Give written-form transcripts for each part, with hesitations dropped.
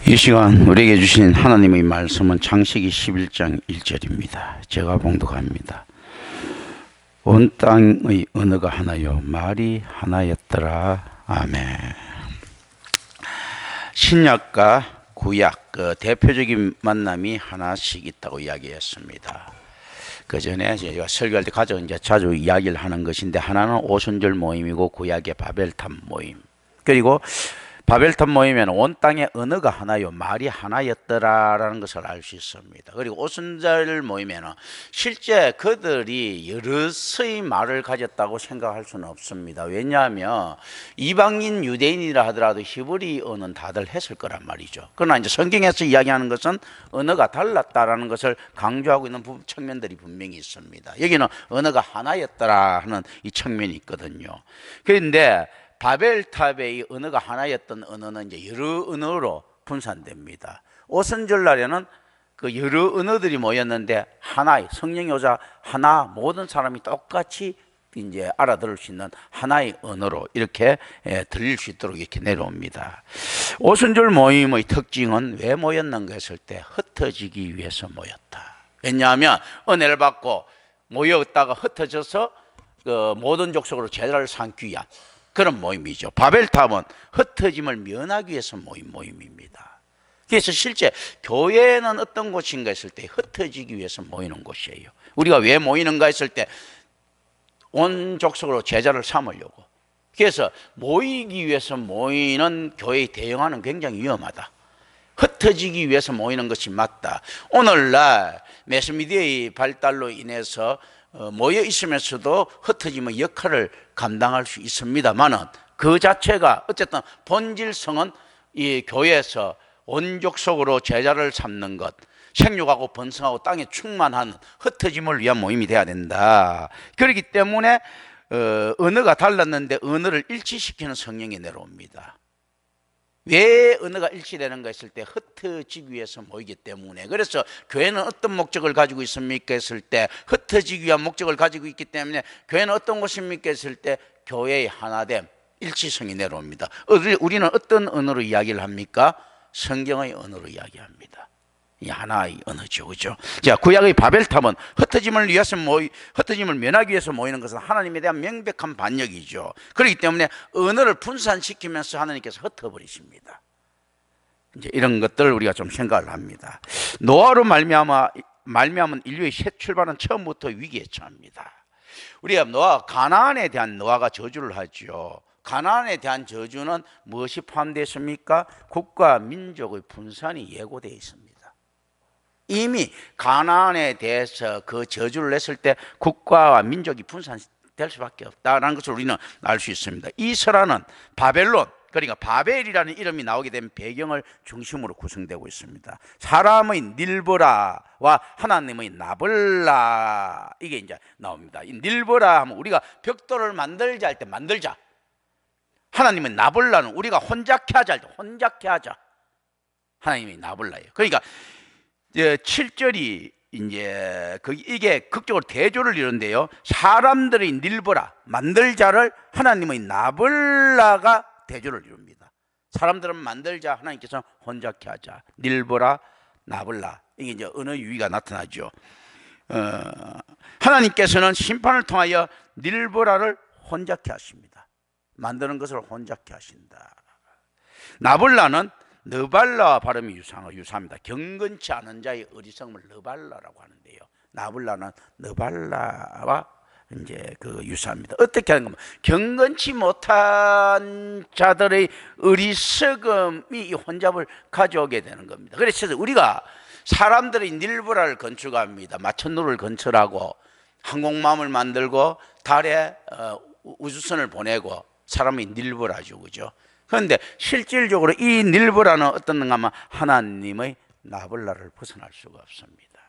이 시간 우리에게 주신 하나님의 말씀은 창세기 11장 1절입니다. 제가 봉독합니다. 온 땅의 언어가 하나요 말이 하나였더라. 아멘. 신약과 구약 그 대표적인 만남이 하나씩 있다고 이야기했습니다. 그 전에 제가 설교할 때 자주 이야기를 하는 것인데, 하나는 오순절 모임이고 구약의 바벨탑 모임, 그리고 바벨탑 모임에는 온 땅의 언어가 하나요 말이 하나였더라라는 것을 알 수 있습니다. 그리고 오순절 모임에는 실제 그들이 여럿의 말을 가졌다고 생각할 수는 없습니다. 왜냐하면 이방인 유대인이라 하더라도 히브리어는 다들 했을 거란 말이죠. 그러나 이제 성경에서 이야기하는 것은 언어가 달랐다라는 것을 강조하고 있는 측면들이 분명히 있습니다. 여기는 언어가 하나였더라 하는 이 측면이 있거든요. 그런데 바벨탑의 언어가 하나였던 언어는 이제 여러 언어로 분산됩니다. 오순절 날에는 그 여러 언어들이 모였는데 하나의 성령이 오자 하나 모든 사람이 똑같이 이제 알아들을 수 있는 하나의 언어로 이렇게 들릴 수 있도록 이렇게 내려옵니다. 오순절 모임의 특징은 왜 모였는가 했을 때 흩어지기 위해서 모였다. 왜냐하면 은혜를 받고 모였다가 흩어져서 그 모든 족속으로 제자를 삼기 위한 그런 모임이죠. 바벨탑은 흩어짐을 면하기 위해서 모임입니다. 그래서 실제 교회는 어떤 곳인가 했을 때 흩어지기 위해서 모이는 곳이에요. 우리가 왜 모이는가 했을 때 온 족속으로 제자를 삼으려고. 그래서 모이기 위해서 모이는 교회의 대응하는 굉장히 위험하다. 흩어지기 위해서 모이는 것이 맞다. 오늘날 매스미디어의 발달로 인해서 모여 있으면서도 흩어지면 역할을 감당할 수 있습니다만은 그 자체가 어쨌든 본질성은 이 교회에서 온족속으로 제자를 삼는 것, 생육하고 번성하고 땅에 충만한 흩어짐을 위한 모임이 돼야 된다. 그렇기 때문에 언어가 달랐는데 언어를 일치시키는 성령이 내려옵니다. 왜 언어가 일치되는가 했을 때 흩어지기 위해서 모이기 때문에. 그래서 교회는 어떤 목적을 가지고 있습니까 했을 때 흩어지기 위한 목적을 가지고 있기 때문에 교회는 어떤 곳입니까 했을 때 교회의 하나됨, 일치성이 내려옵니다. 우리는 어떤 언어로 이야기를 합니까? 성경의 언어로 이야기합니다. 이 하나의 언어죠, 그죠? 자, 구약의 바벨탑은 흩어짐을 면하기 위해서 모이는 것은 하나님에 대한 명백한 반역이죠. 그렇기 때문에 언어를 분산시키면서 하나님께서 흩어버리십니다. 이제 이런 것들을 우리가 좀 생각을 합니다. 노아로 말미암은 인류의 새 출발은 처음부터 위기에 처합니다. 우리가 가나안에 대한 노아가 저주를 하죠. 가나안에 대한 저주는 무엇이 포함되어 있습니까? 국가 민족의 분산이 예고되어 있습니다. 이미 가나안에 대해서 그 저주를 냈을 때 국가와 민족이 분산될 수밖에 없다는 것을 우리는 알 수 있습니다. 이 설화는 바벨론, 그러니까 바벨이라는 이름이 나오게 된 배경을 중심으로 구성되고 있습니다. 사람의 닐브라와 하나님의 나블라, 이게 이제 나옵니다. 이 닐브라 하면 우리가 벽돌을 만들자 할 때 만들자, 하나님의 나블라는 우리가 혼잡케 하자 할 때 혼잡케 하자, 하나님의 나블라예요. 그러니까 7절이 이제 이게 극적으로 대조를 이루는데요. 사람들의 닐브라, 만들자를 하나님의 나블라가 대조를 이룹니다. 사람들은 만들자, 하나님께서는 혼잡케 하자. 닐브라, 나블라, 이게 이제 언어 유희가 나타나죠. 하나님께서는 심판을 통하여 닐브라를 혼잡케 하십니다. 만드는 것을 혼잡케 하신다. 나블라는 너발라와 발음이 유사합니다. 경건치 않은 자의 어리석음을 너발라라고 하는데요. 나블라는 너발라와 이제 유사합니다. 어떻게 하는 겁니까? 경건치 못한 자들의 어리석음이 이 혼잡을 가져오게 되는 겁니다. 그래서 우리가 사람들의 닐브라를 건축합니다. 마천루를 건설하고 항공모함을 만들고 달에 우주선을 보내고 사람의 닐브라죠, 그죠? 그런데 실질적으로 이 닐브라는 어떤가 하면 하나님의 나블라를 벗어날 수가 없습니다.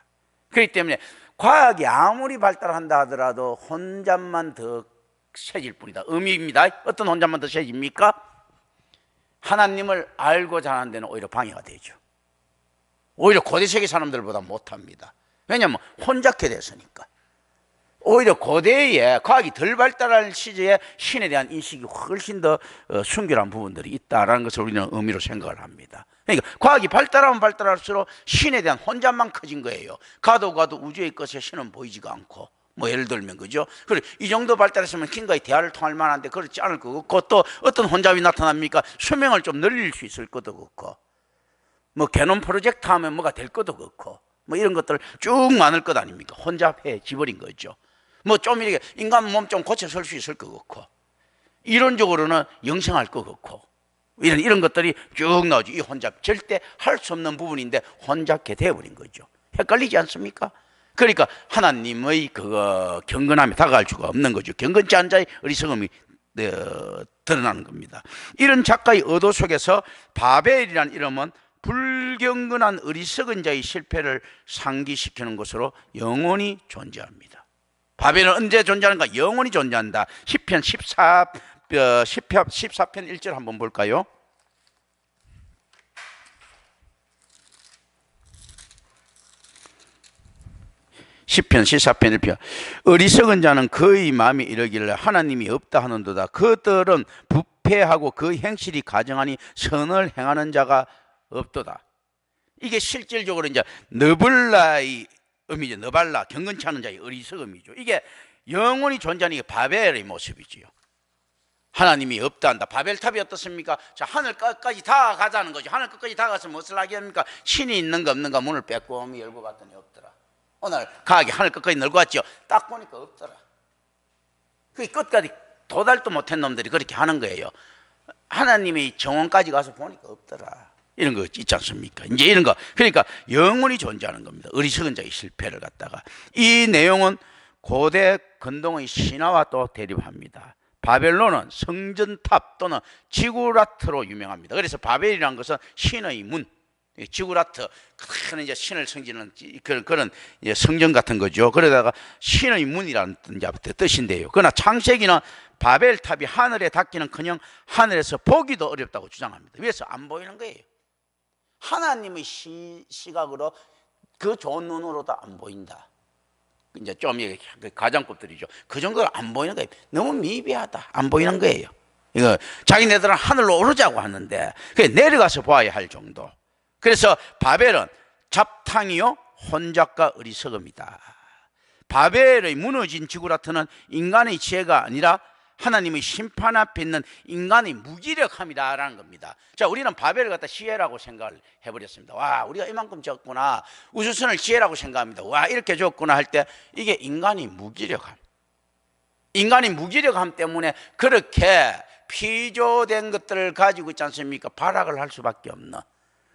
그렇기 때문에 과학이 아무리 발달한다 하더라도 혼잡만 더 세질 뿐이다. 의미입니다. 어떤 혼잡만 더 세집니까? 하나님을 알고자 하는 데는 오히려 방해가 되죠. 오히려 고대 세계 사람들보다 못합니다. 왜냐하면 혼잡게 됐으니까. 오히려 고대에 과학이 덜 발달할 시기에 신에 대한 인식이 훨씬 더 순결한 부분들이 있다는 것을 우리는 의미로 생각을 합니다. 그러니까 과학이 발달하면 발달할수록 신에 대한 혼잡만 커진 거예요. 가도 우주의 끝에 신은 보이지가 않고, 뭐 예를 들면 그죠? 그래 이 정도 발달했으면 킹과의 대화를 통할 만한데 그렇지 않을 것 같고, 또 어떤 혼잡이 나타납니까? 수명을 좀 늘릴 수 있을 것도 같고, 뭐 개놈 프로젝트 하면 뭐가 될 것도 같고, 뭐 이런 것들 쭉 많을 것 아닙니까? 혼잡해지 버린 거죠. 뭐 좀 이렇게 인간 몸 좀 고쳐 설 수 있을 것 같고, 이론적으로는 영생할 것 같고, 이런 것들이 쭉 나오죠. 이 혼잡 절대 할 수 없는 부분인데 혼잡게 되어버린 거죠. 헷갈리지 않습니까? 그러니까 하나님의 그 경건함에 다가갈 수가 없는 거죠. 경건치 않은 자의 어리석음이 드러나는 겁니다. 이런 작가의 의도 속에서 바벨이라는 이름은 불경건한 어리석은 자의 실패를 상기시키는 것으로 영원히 존재합니다. 바벨은 언제 존재하는가? 영원히 존재한다. 시편 14편 1절 한번 볼까요? 시편 14편 1편 어리석은 자는 그의 마음이 이르기를 하나님이 없다 하는도다. 그들은 부패하고 그 행실이 가정하니 선을 행하는 자가 없도다. 이게 실질적으로 이제 너블라의 의미죠. 너발라, 경건치 않은 자의 어리석음이죠. 이게 영원히 존재하는 게 바벨의 모습이지요. 하나님이 없다 한다. 바벨탑이 어떻습니까? 자, 하늘 끝까지 다 가자는 거죠. 하늘 끝까지 다 가서 무엇을 하게 합니까? 신이 있는가 없는가 문을 빼꼼히 열고 봤더니 없더라. 오늘 가게 하늘 끝까지 ner고 왔죠. 딱 보니까 없더라. 그 끝까지 도달도 못한 놈들이 그렇게 하는 거예요. 하나님이 정원까지 가서 보니까 없더라. 이런 거 있지 않습니까? 이제 이런 거. 그러니까 영원히 존재하는 겁니다. 어리석은 자의 실패를 갖다가. 이 내용은 고대 근동의 신화와 또 대립합니다. 바벨론은 성전탑 또는 지구라트로 유명합니다. 그래서 바벨이라는 것은 신의 문, 지구라트, 큰 이제 신을 섬기는 그런 성전 같은 거죠. 그러다가 신의 문이라는 뜻인데요. 그러나 창세기는 바벨탑이 하늘에 닿기는커녕 하늘에서 보기도 어렵다고 주장합니다. 왜서 안 보이는 거예요. 하나님의 시각으로 그 좋은 눈으로도 안 보인다. 이제 좀 가정법들이죠. 그 정도로 안 보이는 거예요. 너무 미비하다. 안 보이는 거예요. 이거 자기네들은 하늘로 오르자고 하는데 내려가서 봐야 할 정도. 그래서 바벨은 잡탕이요 혼잡과 어리석음이다. 바벨의 무너진 지구라트는 인간의 지혜가 아니라 하나님의 심판 앞에 있는 인간의 무기력함이다라는 겁니다. 자, 우리는 바벨을 갖다 지혜라고 생각을 해버렸습니다. 와, 우리가 이만큼 졌구나. 우주선을 지혜라고 생각합니다. 와, 이렇게 졌구나 할 때 이게 인간의 무기력함. 인간의 무기력함 때문에 그렇게 피조된 것들을 가지고 있지 않습니까? 발악을 할 수밖에 없는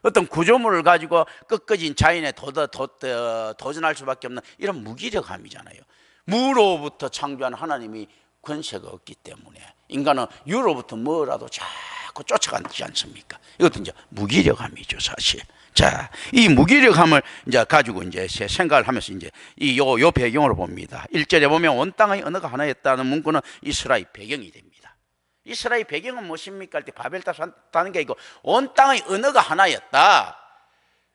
어떤 구조물을 가지고 꺾어진 자연에 도전할 수밖에 없는 이런 무기력함이잖아요. 무로부터 창조한 하나님이 권세가 없기 때문에 인간은 유로부터 뭐라도 자꾸 쫓아가지 않습니까? 이것도 이제 무기력함이죠, 사실. 자, 이 무기력함을 이제 가지고 이제 생각을 하면서 이제 요 배경으로 봅니다. 1절에 보면 온 땅의 언어가 하나였다는 문구는 이스라엘 배경이 됩니다. 이스라엘 배경은 무엇입니까? 할 때 바벨탑 산다는 게 아니고 온 땅의 언어가 하나였다.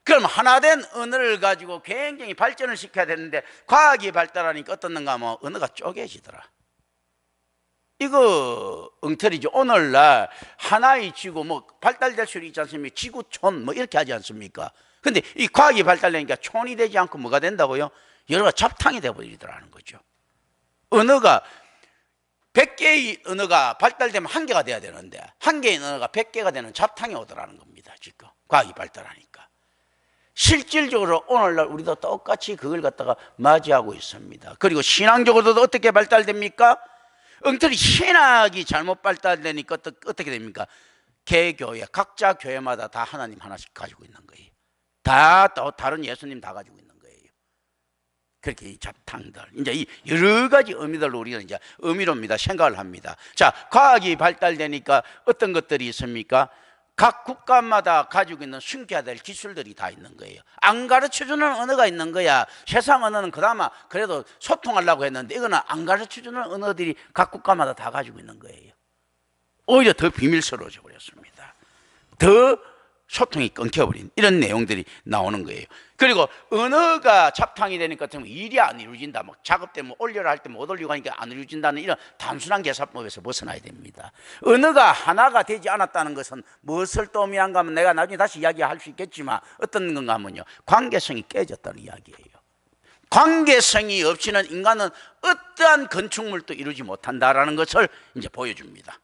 그럼 하나된 언어를 가지고 굉장히 발전을 시켜야 되는데 과학이 발달하니까 어떻는가 하면 언어가 쪼개지더라. 이거 엉터리죠. 오늘날 하나의 지구 뭐 발달될 수 있지 않습니까? 지구촌 뭐 이렇게 하지 않습니까? 근데 이 과학이 발달되니까 촌이 되지 않고 뭐가 된다고요? 여러 가지 잡탕이 되어버리더라는 거죠. 언어가 100개의 언어가 발달되면 1개가 돼야 되는데 1개의 언어가 100개가 되는 잡탕이 오더라는 겁니다. 지금 과학이 발달하니까. 실질적으로 오늘날 우리도 똑같이 그걸 갖다가 맞이하고 있습니다. 그리고 신앙적으로도 어떻게 발달됩니까? 엉터리 신학이 잘못 발달되니까 어떻게 됩니까? 개교회, 각자 교회마다 다 하나님 하나씩 가지고 있는 거예요. 다 또 다른 예수님 다 가지고 있는 거예요. 그렇게 이 잡탕들, 이제 이 여러 가지 의미들로 우리는 이제 의미로입니다. 생각을 합니다. 자, 과학이 발달되니까 어떤 것들이 있습니까? 각 국가마다 가지고 있는 숨겨야 될 기술들이 다 있는 거예요. 안 가르쳐주는 언어가 있는 거야. 세상 언어는 그나마 그래도 소통하려고 했는데 이거는 안 가르쳐주는 언어들이 각 국가마다 다 가지고 있는 거예요. 오히려 더 비밀스러워져 버렸습니다. 더 소통이 끊겨버린 이런 내용들이 나오는 거예요. 그리고 언어가 잡탕이 되니까 일이 안 이루어진다, 뭐 작업 때문에 올려라 할 때 못 올리고 하니까 안 이루어진다는 이런 단순한 계산법에서 벗어나야 됩니다. 언어가 하나가 되지 않았다는 것은 무엇을 또 의미한가 하면 내가 나중에 다시 이야기할 수 있겠지만 어떤 건가 하면요, 관계성이 깨졌다는 이야기예요. 관계성이 없이는 인간은 어떠한 건축물도 이루지 못한다라는 것을 이제 보여줍니다.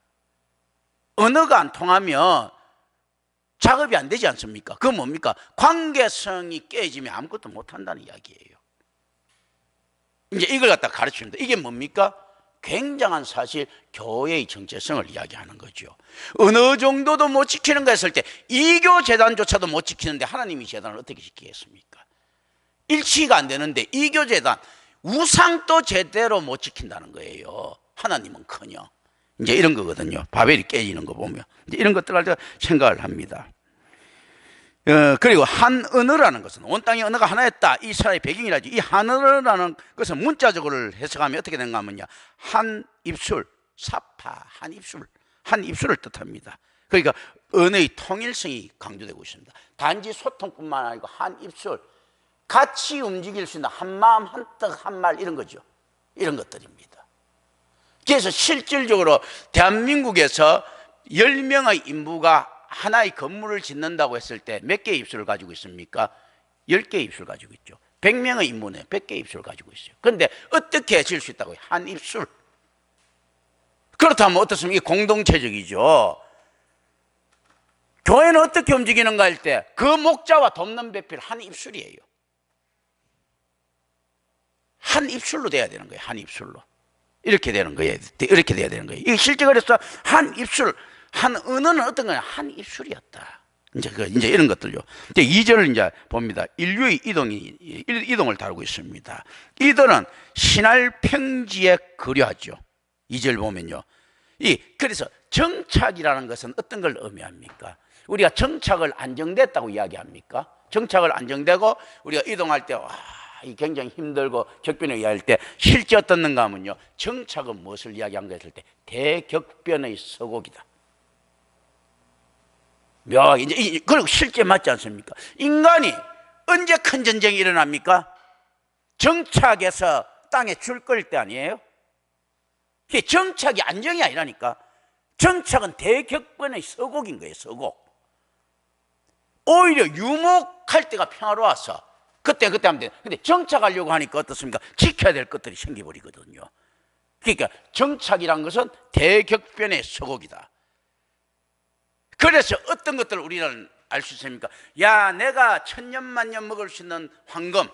언어가 안 통하면 작업이 안 되지 않습니까? 그건 뭡니까? 관계성이 깨지면 아무것도 못한다는 이야기예요. 이제 이걸 갖다 가르칩니다. 이게 뭡니까? 굉장한 사실 교회의 정체성을 이야기하는 거죠. 어느 정도도 못 지키는 거 했을 때 이교 재단조차도 못 지키는데 하나님이 재단을 어떻게 지키겠습니까? 일치가 안 되는데 이교 재단 우상도 제대로 못 지킨다는 거예요. 하나님은커녕. 이제 이런 거거든요. 바벨이 깨지는 거 보면 이제 이런 것들을 제가 생각을 합니다. 그리고 한 언어라는 것은 온 땅의 언어가 하나였다. 이 사람의 배경이라죠. 이 한 언어라는 것은 문자적으로 해석하면 어떻게 되는가 하면요, 한 입술, 사파, 한 입술을 뜻합니다. 그러니까 언어의 통일성이 강조되고 있습니다. 단지 소통뿐만 아니고 한 입술, 같이 움직일 수 있는 한 마음, 한 떡, 한 말, 이런 거죠. 이런 것들입니다. 그래서 실질적으로 대한민국에서 10명의 인부가 하나의 건물을 짓는다고 했을 때 몇 개의 입술을 가지고 있습니까? 10개의 입술을 가지고 있죠. 100명의 인부는 100개의 입술을 가지고 있어요. 그런데 어떻게 지을 수 있다고요? 한 입술. 그렇다면 어떻습니까? 이게 공동체적이죠. 교회는 어떻게 움직이는가 할 때 그 목자와 돕는 배필 한 입술이에요. 한 입술로 돼야 되는 거예요. 한 입술로. 이렇게 되는 거예요. 이렇게 돼야 되는 거예요. 이게 실제 그래서 한 입술, 한 언어는 어떤 거냐? 한 입술이었다. 이제 이런 것들요. 이제 2절을 이제 봅니다. 인류의 이동을 다루고 있습니다. 이들은 신할 평지에 거류하죠. 2절 보면요. 그래서 정착이라는 것은 어떤 걸 의미합니까? 우리가 정착을 안정됐다고 이야기합니까? 정착을 안정되고 우리가 이동할 때 굉장히 힘들고 격변에 의할 때 실제 어떻는가 하면요, 정착은 무엇을 이야기한 거 했을 때 대격변의 서곡이다. 묘하게 이제 그리고 실제 맞지 않습니까? 인간이 언제 큰 전쟁이 일어납니까? 정착해서 땅에 줄 끌 때 아니에요? 그게 정착이 안정이 아니라니까. 정착은 대격변의 서곡인 거예요. 서곡. 오히려 유목할 때가 평화로워서 그때 하면 돼요. 근데 정착하려고 하니까 어떻습니까? 지켜야 될 것들이 생겨버리거든요. 그러니까 정착이란 것은 대격변의 서곡이다. 그래서 어떤 것들을 우리는 알 수 있습니까? 야, 내가 천년만년 먹을 수 있는 황금,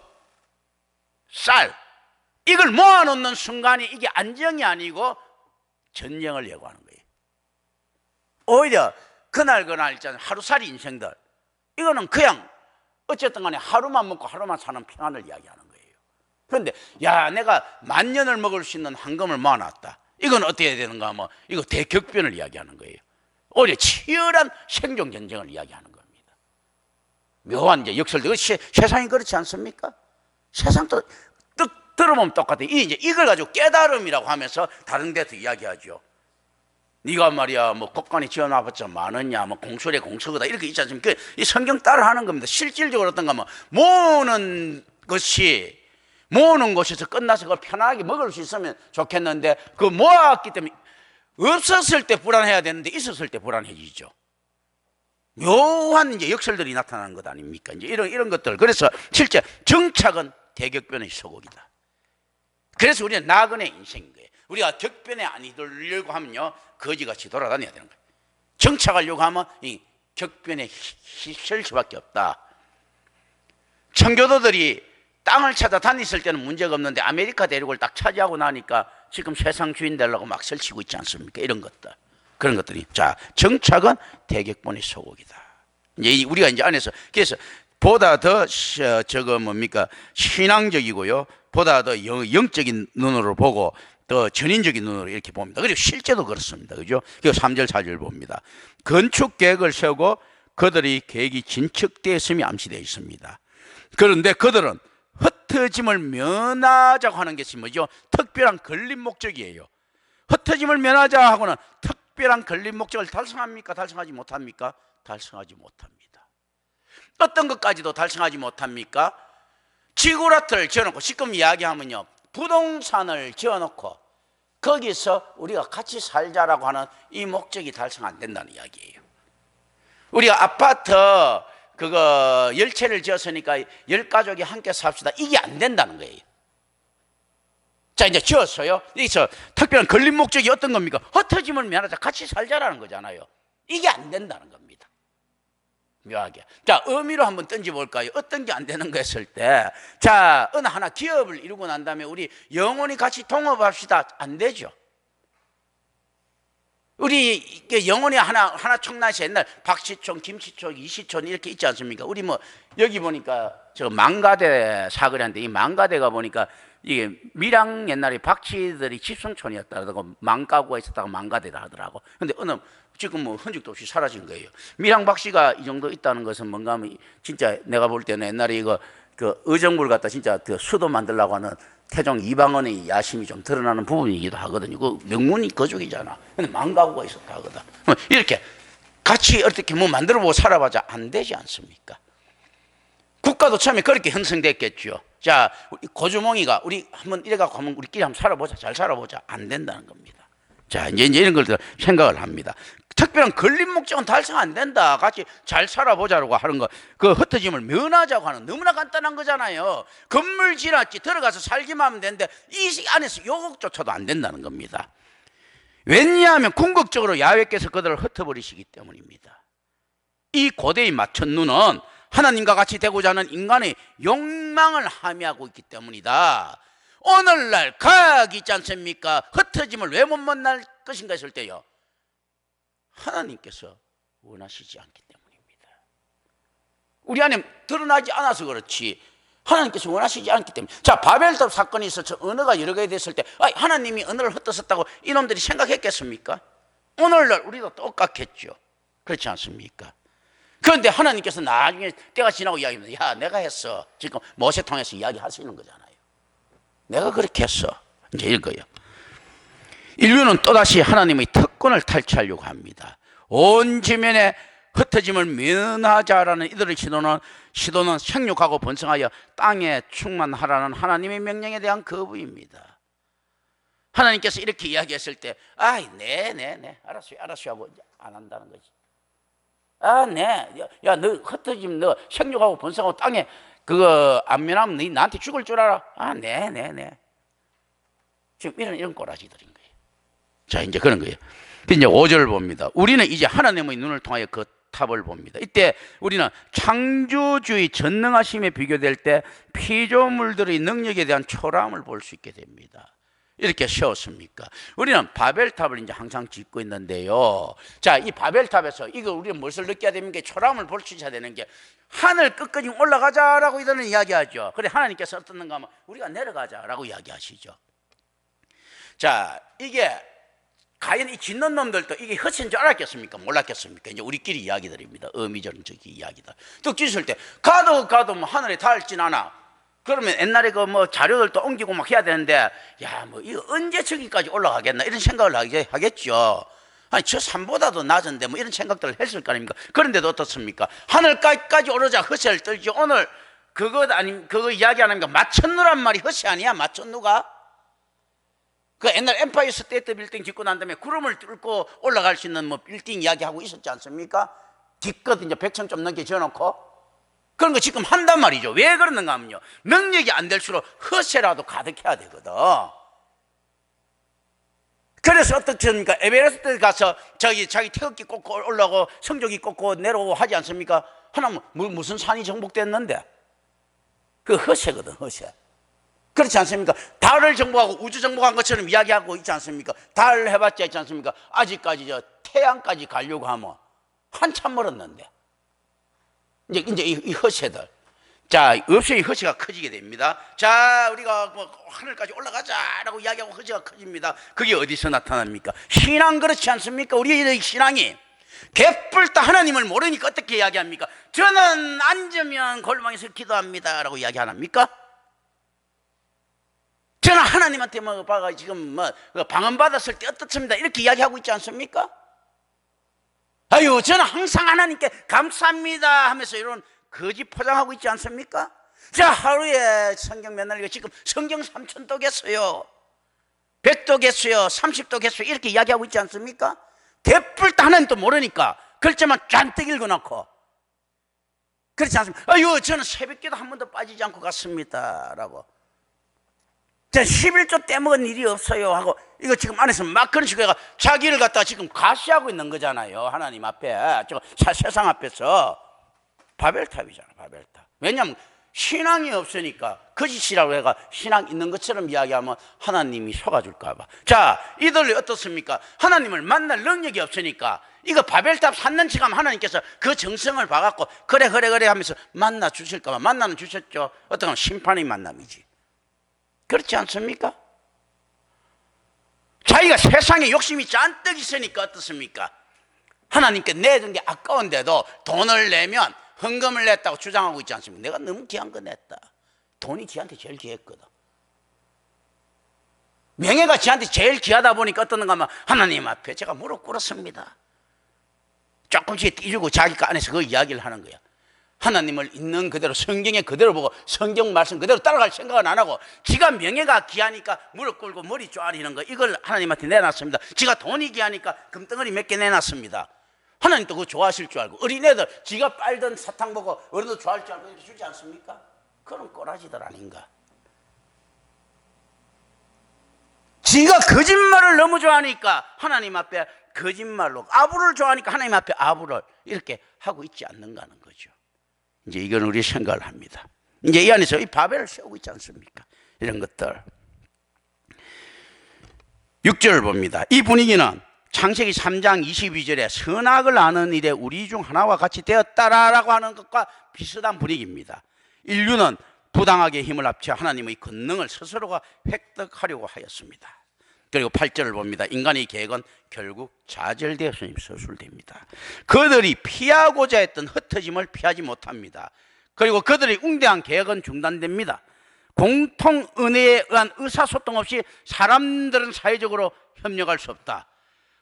쌀, 이걸 모아놓는 순간이 이게 안정이 아니고 전쟁을 예고하는 거예요. 오히려 그날 있잖아요. 하루살이 인생들, 이거는 그냥 어쨌든 간에 하루만 먹고 하루만 사는 평안을 이야기하는 거예요. 그런데 야, 내가 만년을 먹을 수 있는 황금을 모아놨다. 이건 어떻게 해야 되는가 하면 이거 대격변을 이야기하는 거예요. 오히려 치열한 생존 전쟁을 이야기하는 겁니다. 묘한 이제 역설들. 세상이 그렇지 않습니까? 세상도 들어보면 똑같아요. 이걸 가지고 깨달음이라고 하면서 다른 데서 이야기하죠. 네가 말이야 뭐 곡간에 지어놔봤자 많으냐, 뭐 공설의 공서거다, 이렇게 있지 않습니까? 이 성경 따라 하는 겁니다. 실질적으로 어떤가 하면 모으는 곳에서 끝나서 그걸 편하게 먹을 수 있으면 좋겠는데 그 모았기 때문에 없었을 때 불안해야 되는데 있었을 때 불안해지죠. 묘한 이제 역설들이 나타나는 것 아닙니까? 이제 이런 것들. 그래서 실제 정착은 대격변의 서곡이다. 그래서 우리는 나그네 인생인 거예요. 우리가 격변에 안 이들려고 하면요, 거지같이 돌아다녀야 되는 거예요. 정착하려고 하면 이 격변에 휩쓸 수밖에 없다. 청교도들이 땅을 찾아 다녔을 때는 문제가 없는데 아메리카 대륙을 딱 차지하고 나니까 지금 세상 주인 되려고 막 설치고 있지 않습니까? 이런 것들, 그런 것들이. 자, 정착은 대격변의 서곡이다. 이제 우리가 이제 안에서 그래서 보다 더 신앙적이고요, 보다 더 영적인 눈으로 보고 더 전인적인 눈으로 이렇게 봅니다. 그리고 실제도 그렇습니다. 그죠? 그리고 3절 4절 봅니다. 건축 계획을 세우고 그들의 계획이 진척되었음이 암시되어 있습니다. 그런데 그들은 흩어짐을 면하자고 하는 것이 뭐죠? 특별한 걸림 목적이에요. 흩어짐을 면하자 하고는 특별한 걸림 목적을 달성합니까? 달성하지 못합니까? 달성하지 못합니다. 어떤 것까지도 달성하지 못합니까? 지구라트를 지어놓고 지금 이야기하면요, 부동산을 지어놓고 거기서 우리가 같이 살자라고 하는 이 목적이 달성 안 된다는 이야기예요. 우리가 아파트 그거 10채를 지었으니까 10가족이 함께 삽시다, 이게 안 된다는 거예요. 자, 이제 지었어요. 여기서 특별한 걸린 목적이 어떤 겁니까? 흩어짐을 면하자, 같이 살자라는 거잖아요. 이게 안 된다는 겁니다. 묘하게. 자, 의미로 한번 던져볼까요? 어떤 게 안 되는 거 했을 때, 자, 어느 하나 기업을 이루고 난 다음에 우리 영원히 같이 동업합시다, 안 되죠. 우리 영혼이 하나 청나시 옛날 박시촌, 김시촌, 이시촌 이렇게 있지 않습니까? 우리 뭐 여기 보니까 저 망가대 사거리인데, 이 망가대가 보니까 이게 밀양 옛날에 박씨들이 집성촌이었다고 망가구가 있었다가 망가대라 하더라고. 근데 어느 지금 뭐 흔적도 없이 사라진 거예요. 밀양 박씨가 이 정도 있다는 것은 뭔가 하면 진짜 내가 볼 때는 옛날에 이거 그 의정부를 갖다 진짜 그 수도 만들려고 하는 태종 이방원의 야심이 좀 드러나는 부분이기도 하거든요. 그 명문이 그쪽이잖아. 근데 망가구가 있었다 하거든. 이렇게 같이 어떻게 뭐 만들어보고 살아봐자 안 되지 않습니까? 국가도 처음에 그렇게 형성됐겠죠. 자, 고주몽이가 우리 한번 이래갖고 한번 우리끼리 한번 살아보자, 잘 살아보자, 안 된다는 겁니다. 자, 이제 이런 걸 생각을 합니다. 특별한 걸린 목적은 달성 안 된다. 같이 잘 살아보자라고 하는 거, 그 흩어짐을 면하자고 하는, 너무나 간단한 거잖아요. 건물 지났지 들어가서 살기만 하면 되는데 이 안에서 요것조차도 안 된다는 겁니다. 왜냐하면 궁극적으로 야훼께서 그들을 흩어버리시기 때문입니다. 이 고대의 마천루는 하나님과 같이 되고자 하는 인간의 욕망을 함의하고 있기 때문이다. 오늘날 과학이 있지 않습니까? 흩어짐을 왜 못 만날 것인가 했을 때요, 하나님께서 원하시지 않기 때문입니다. 우리 안에 드러나지 않아서 그렇지 하나님께서 원하시지 않기 때문에. 자, 바벨탑 사건이 있어서 언어가 여러 개가 됐을 때 하나님이 언어를 흩었었다고 이놈들이 생각했겠습니까? 오늘날 우리도 똑같겠죠. 그렇지 않습니까? 그런데 하나님께서 나중에 때가 지나고 이야기합니다. 야, 내가 했어. 지금 모세 통해서 이야기하시는 거잖아요. 내가 그렇게 했어. 이제 이거예요. 인류는 또다시 하나님의 특권을 탈취하려고 합니다. 온 지면에 흩어짐을 면하자라는 이들의 시도는 생육하고 번성하여 땅에 충만하라는 하나님의 명령에 대한 거부입니다. 하나님께서 이렇게 이야기했을 때, 네, 알았어요 하고 안 한다는 거지. 네, 야, 너 흩어짐, 너 생육하고 번성하고 땅에 그거 안 면하면 너 나한테 죽을 줄 알아? 네. 지금 이런 꼬라지들인 거예요. 자, 이제 그런 거예요. 이제 5절을 봅니다. 우리는 이제 하나님의 눈을 통하여 그 탑을 봅니다. 이때 우리는 창조주의 전능하심에 비교될 때 피조물들의 능력에 대한 초라함을 볼 수 있게 됩니다. 이렇게 세웠습니까? 우리는 바벨탑을 이제 항상 짓고 있는데요. 자, 이 바벨탑에서 이거 우리는 무엇을 느껴야 됩니까? 초라함을 볼 수 있어야 되는 게, 하늘 끝까지 올라가자라고 이들은 이야기하죠. 그래, 하나님께서 어떻는가 하면 우리가 내려가자라고 이야기하시죠. 자, 이게 과연 이 짓는 놈들도 이게 헛인 줄 알았겠습니까? 몰랐겠습니까? 이제 우리끼리 이야기들입니다. 의미적인 이야기다. 또 짓을 때 가도 뭐 하늘에 닿진 않아. 그러면 옛날에 그 뭐 자료들도 옮기고 막 해야 되는데, 야, 뭐 이거 언제 저기까지 올라가겠나 이런 생각을 하겠죠. 아니, 저 산보다도 낮은데 뭐 이런 생각들을 했을 거 아닙니까? 그런데도 어떻습니까? 하늘까지 오르자 허세를 떨지. 오늘 그거 이야기 안 합니까? 마천루란 말이 허세 아니야? 마천루가 그 옛날 엠파이어 스테이트 빌딩 짓고 난 다음에 구름을 뚫고 올라갈 수 있는 뭐 빌딩 이야기하고 있었지 않습니까? 기껏 이제 100층 좀 넘게 지어놓고 그런 거 지금 한단 말이죠. 왜 그러는가 하면요, 능력이 안 될수록 허세라도 가득해야 되거든. 그래서 어떻게 합니까? 에베레스트 가서 자기 태극기 꽂고 올라오고 성조기 꽂고 내려오고 하지 않습니까? 하나 무슨 산이 정복됐는데 그 허세거든, 허세. 그렇지 않습니까? 달을 정복하고 우주 정복한 것처럼 이야기하고 있지 않습니까? 달 해봤자 있지 않습니까? 아직까지 저 태양까지 가려고 하면 한참 멀었는데 이제 이 허세들, 자, 없이 허세가 커지게 됩니다. 자, 우리가 뭐 하늘까지 올라가자라고 이야기하고 허세가 커집니다. 그게 어디서 나타납니까? 신앙 그렇지 않습니까? 우리의 신앙이 개뿔다 하나님을 모르니까 어떻게 이야기합니까? 저는 앉으면 골방에서 기도합니다라고 이야기 안 합니까? 저는 하나님한테 뭐 봐가 지금 뭐 방언 받았을 때 어떻습니다 이렇게 이야기하고 있지 않습니까? 아유, 저는 항상 하나님께 감사합니다 하면서 이런 거짓 포장하고 있지 않습니까? 자, 하루에 성경 맨날 읽어. 지금 성경 3,000도 겠어요, 100도 겠어요, 30도 겠어요, 이렇게 이야기하고 있지 않습니까? 대뿔도 하나님 또 모르니까 글자만 잔뜩 읽어놓고 그렇지 않습니까? 아유, 저는 새벽기도 한 번도 빠지지 않고 갔습니다 라고. 저 11조 떼먹은 일이 없어요 하고, 이거 지금 안에서 막 그런 식으로 해가 자기를 갖다 지금 가시하고 있는 거잖아요. 하나님 앞에, 저 세상 앞에서. 바벨탑이잖아, 바벨탑. 왜냐하면 신앙이 없으니까 거짓이라고 해가 신앙 있는 것처럼 이야기하면 하나님이 속아줄까 봐. 자, 이들이 어떻습니까? 하나님을 만날 능력이 없으니까 이거 바벨탑 샀는 척하면 하나님께서 그 정성을 봐갖고 그래 하면서 만나 주실까 봐. 만나는 주셨죠. 어떻게 하면 심판의 만남이지. 그렇지 않습니까? 자기가 세상에 욕심이 잔뜩 있으니까 어떻습니까? 하나님께 내준 게 아까운데도 돈을 내면 헌금을 냈다고 주장하고 있지 않습니까? 내가 너무 귀한 거 냈다. 돈이 지한테 제일 귀했거든. 명예가 지한테 제일 귀하다 보니까 어떻는가 하면 하나님 앞에 제가 무릎 꿇었습니다. 조금씩 띄우고 자기가 안에서 그 이야기를 하는 거야. 하나님을 있는 그대로 성경에 그대로 보고 성경 말씀 그대로 따라갈 생각은 안 하고 지가 명예가 귀하니까 무릎 꿇고 머리 쪼아리는 거, 이걸 하나님한테 내놨습니다. 지가 돈이 귀하니까 금덩어리 몇 개 내놨습니다. 하나님도 그거 좋아하실 줄 알고, 어린애들 지가 빨던 사탕 보고 어른도 좋아할 줄 알고 이렇게 주지 않습니까? 그런 꼬라지들 아닌가? 지가 거짓말을 너무 좋아하니까 하나님 앞에 거짓말로, 아부를 좋아하니까 하나님 앞에 아부를 이렇게 하고 있지 않는가 하는 거죠. 이제 이건 우리 생각을 합니다. 이제 이 안에서 이 바벨을 세우고 있지 않습니까? 이런 것들. 6절 봅니다. 이 분위기는 창세기 3장 22절에 선악을 아는 일에 우리 중 하나와 같이 되었다라고 하는 것과 비슷한 분위기입니다. 인류는 부당하게 힘을 합쳐 하나님의 권능을 스스로가 획득하려고 하였습니다. 그리고 8절을 봅니다. 인간의 계획은 결국 좌절되어서 서술됩니다. 그들이 피하고자 했던 흩어짐을 피하지 못합니다. 그리고 그들의 웅대한 계획은 중단됩니다. 공통 은혜에 의한 의사소통 없이 사람들은 사회적으로 협력할 수 없다.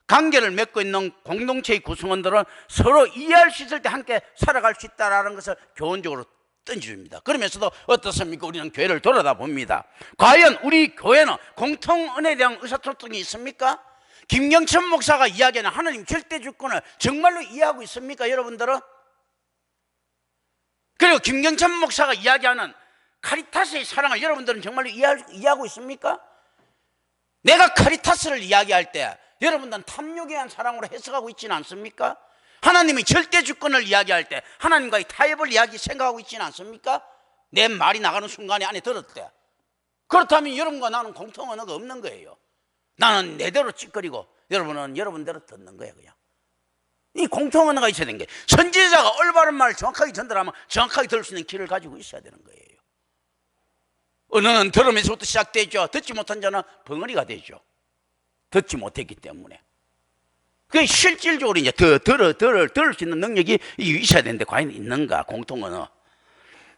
관계를 맺고 있는 공동체의 구성원들은 서로 이해할 수 있을 때 함께 살아갈 수 있다는 것을 교훈적으로 던져줍니다. 그러면서도 어떻습니까? 우리는 교회를 돌아다 봅니다. 과연 우리 교회는 공통 은혜에 대한 의사소통이 있습니까? 김경천 목사가 이야기하는 하나님 절대 주권을 정말로 이해하고 있습니까, 여러분들은? 그리고 김경천 목사가 이야기하는 카리타스의 사랑을 여러분들은 정말로 이해하고 있습니까? 내가 카리타스를 이야기할 때 여러분들은 탐욕에 대한 사랑으로 해석하고 있지는 않습니까? 하나님의 절대 주권을 이야기할 때 하나님과의 타협을 생각하고 있지는 않습니까? 내 말이 나가는 순간에 안에 들었을 때. 그렇다면 여러분과 나는 공통 언어가 없는 거예요. 나는 내대로 찌꺼리고 여러분은 여러분대로 듣는 거예요. 그냥 이 공통 언어가 있어야 되는 거예요. 선지자가 올바른 말을 정확하게 전달하면 정확하게 들을 수 있는 귀를 가지고 있어야 되는 거예요. 언어는 들으면서부터 시작되죠. 듣지 못한 자는 벙어리가 되죠. 듣지 못했기 때문에. 그 실질적으로 이제 들을 수 있는 능력이 있어야 되는데 과연 있는가, 공통 언어.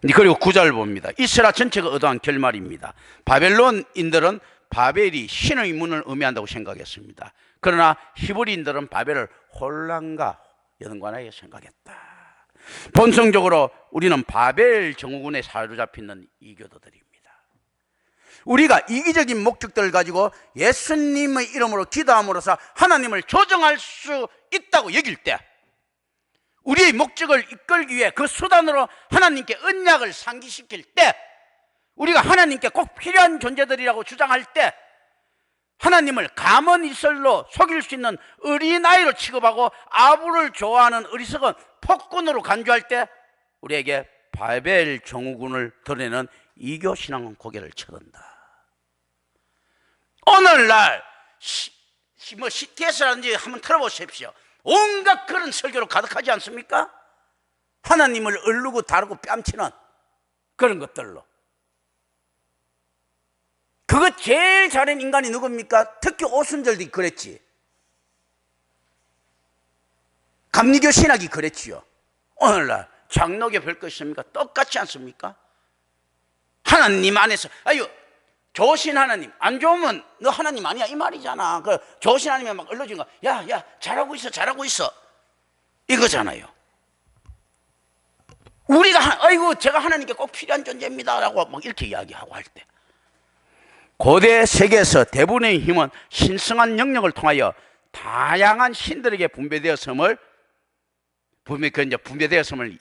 그리고 9절 봅니다. 이스라엘 전체가 의도한 결말입니다. 바벨론인들은 바벨이 신의 문을 의미한다고 생각했습니다. 그러나 히브리인들은 바벨을 혼란과 연관하여 생각했다. 본성적으로 우리는 바벨 정우군에 사로잡히는 이교도들입니다. 우리가 이기적인 목적들을 가지고 예수님의 이름으로 기도함으로써 하나님을 조정할 수 있다고 여길 때, 우리의 목적을 이끌기 위해 그 수단으로 하나님께 언약을 상기시킬 때, 우리가 하나님께 꼭 필요한 존재들이라고 주장할 때, 하나님을 가문이설로 속일 수 있는 어린아이로 취급하고 아부를 좋아하는 어리석은 폭군으로 간주할 때 우리에게 바벨 정우군을 드러내는 이교 신앙은 고개를 쳐든다. 오늘날 CTS라든지 한번 틀어보십시오. 온갖 그런 설교로 가득하지 않습니까? 하나님을 얼르고 다루고 뺨치는 그런 것들로. 그거 제일 잘한 인간이 누굽니까? 특히 오순절이 그랬지. 감리교 신학이 그랬지요. 오늘날 장로교 별 것 있습니까? 똑같지 않습니까? 하나님 안에서, 아유, 좋으신 하나님, 안 좋으면 너 하나님 아니야 이 말이잖아. 그 좋으신 하나님이 막 얼러진 거, 야 잘하고 있어 이거잖아요. 우리가 아이고 제가 하나님께 꼭 필요한 존재입니다라고 막 이렇게 이야기하고 할 때, 고대 세계에서 대부분의 힘은 신성한 영역을 통하여 다양한 신들에게 분배되었음을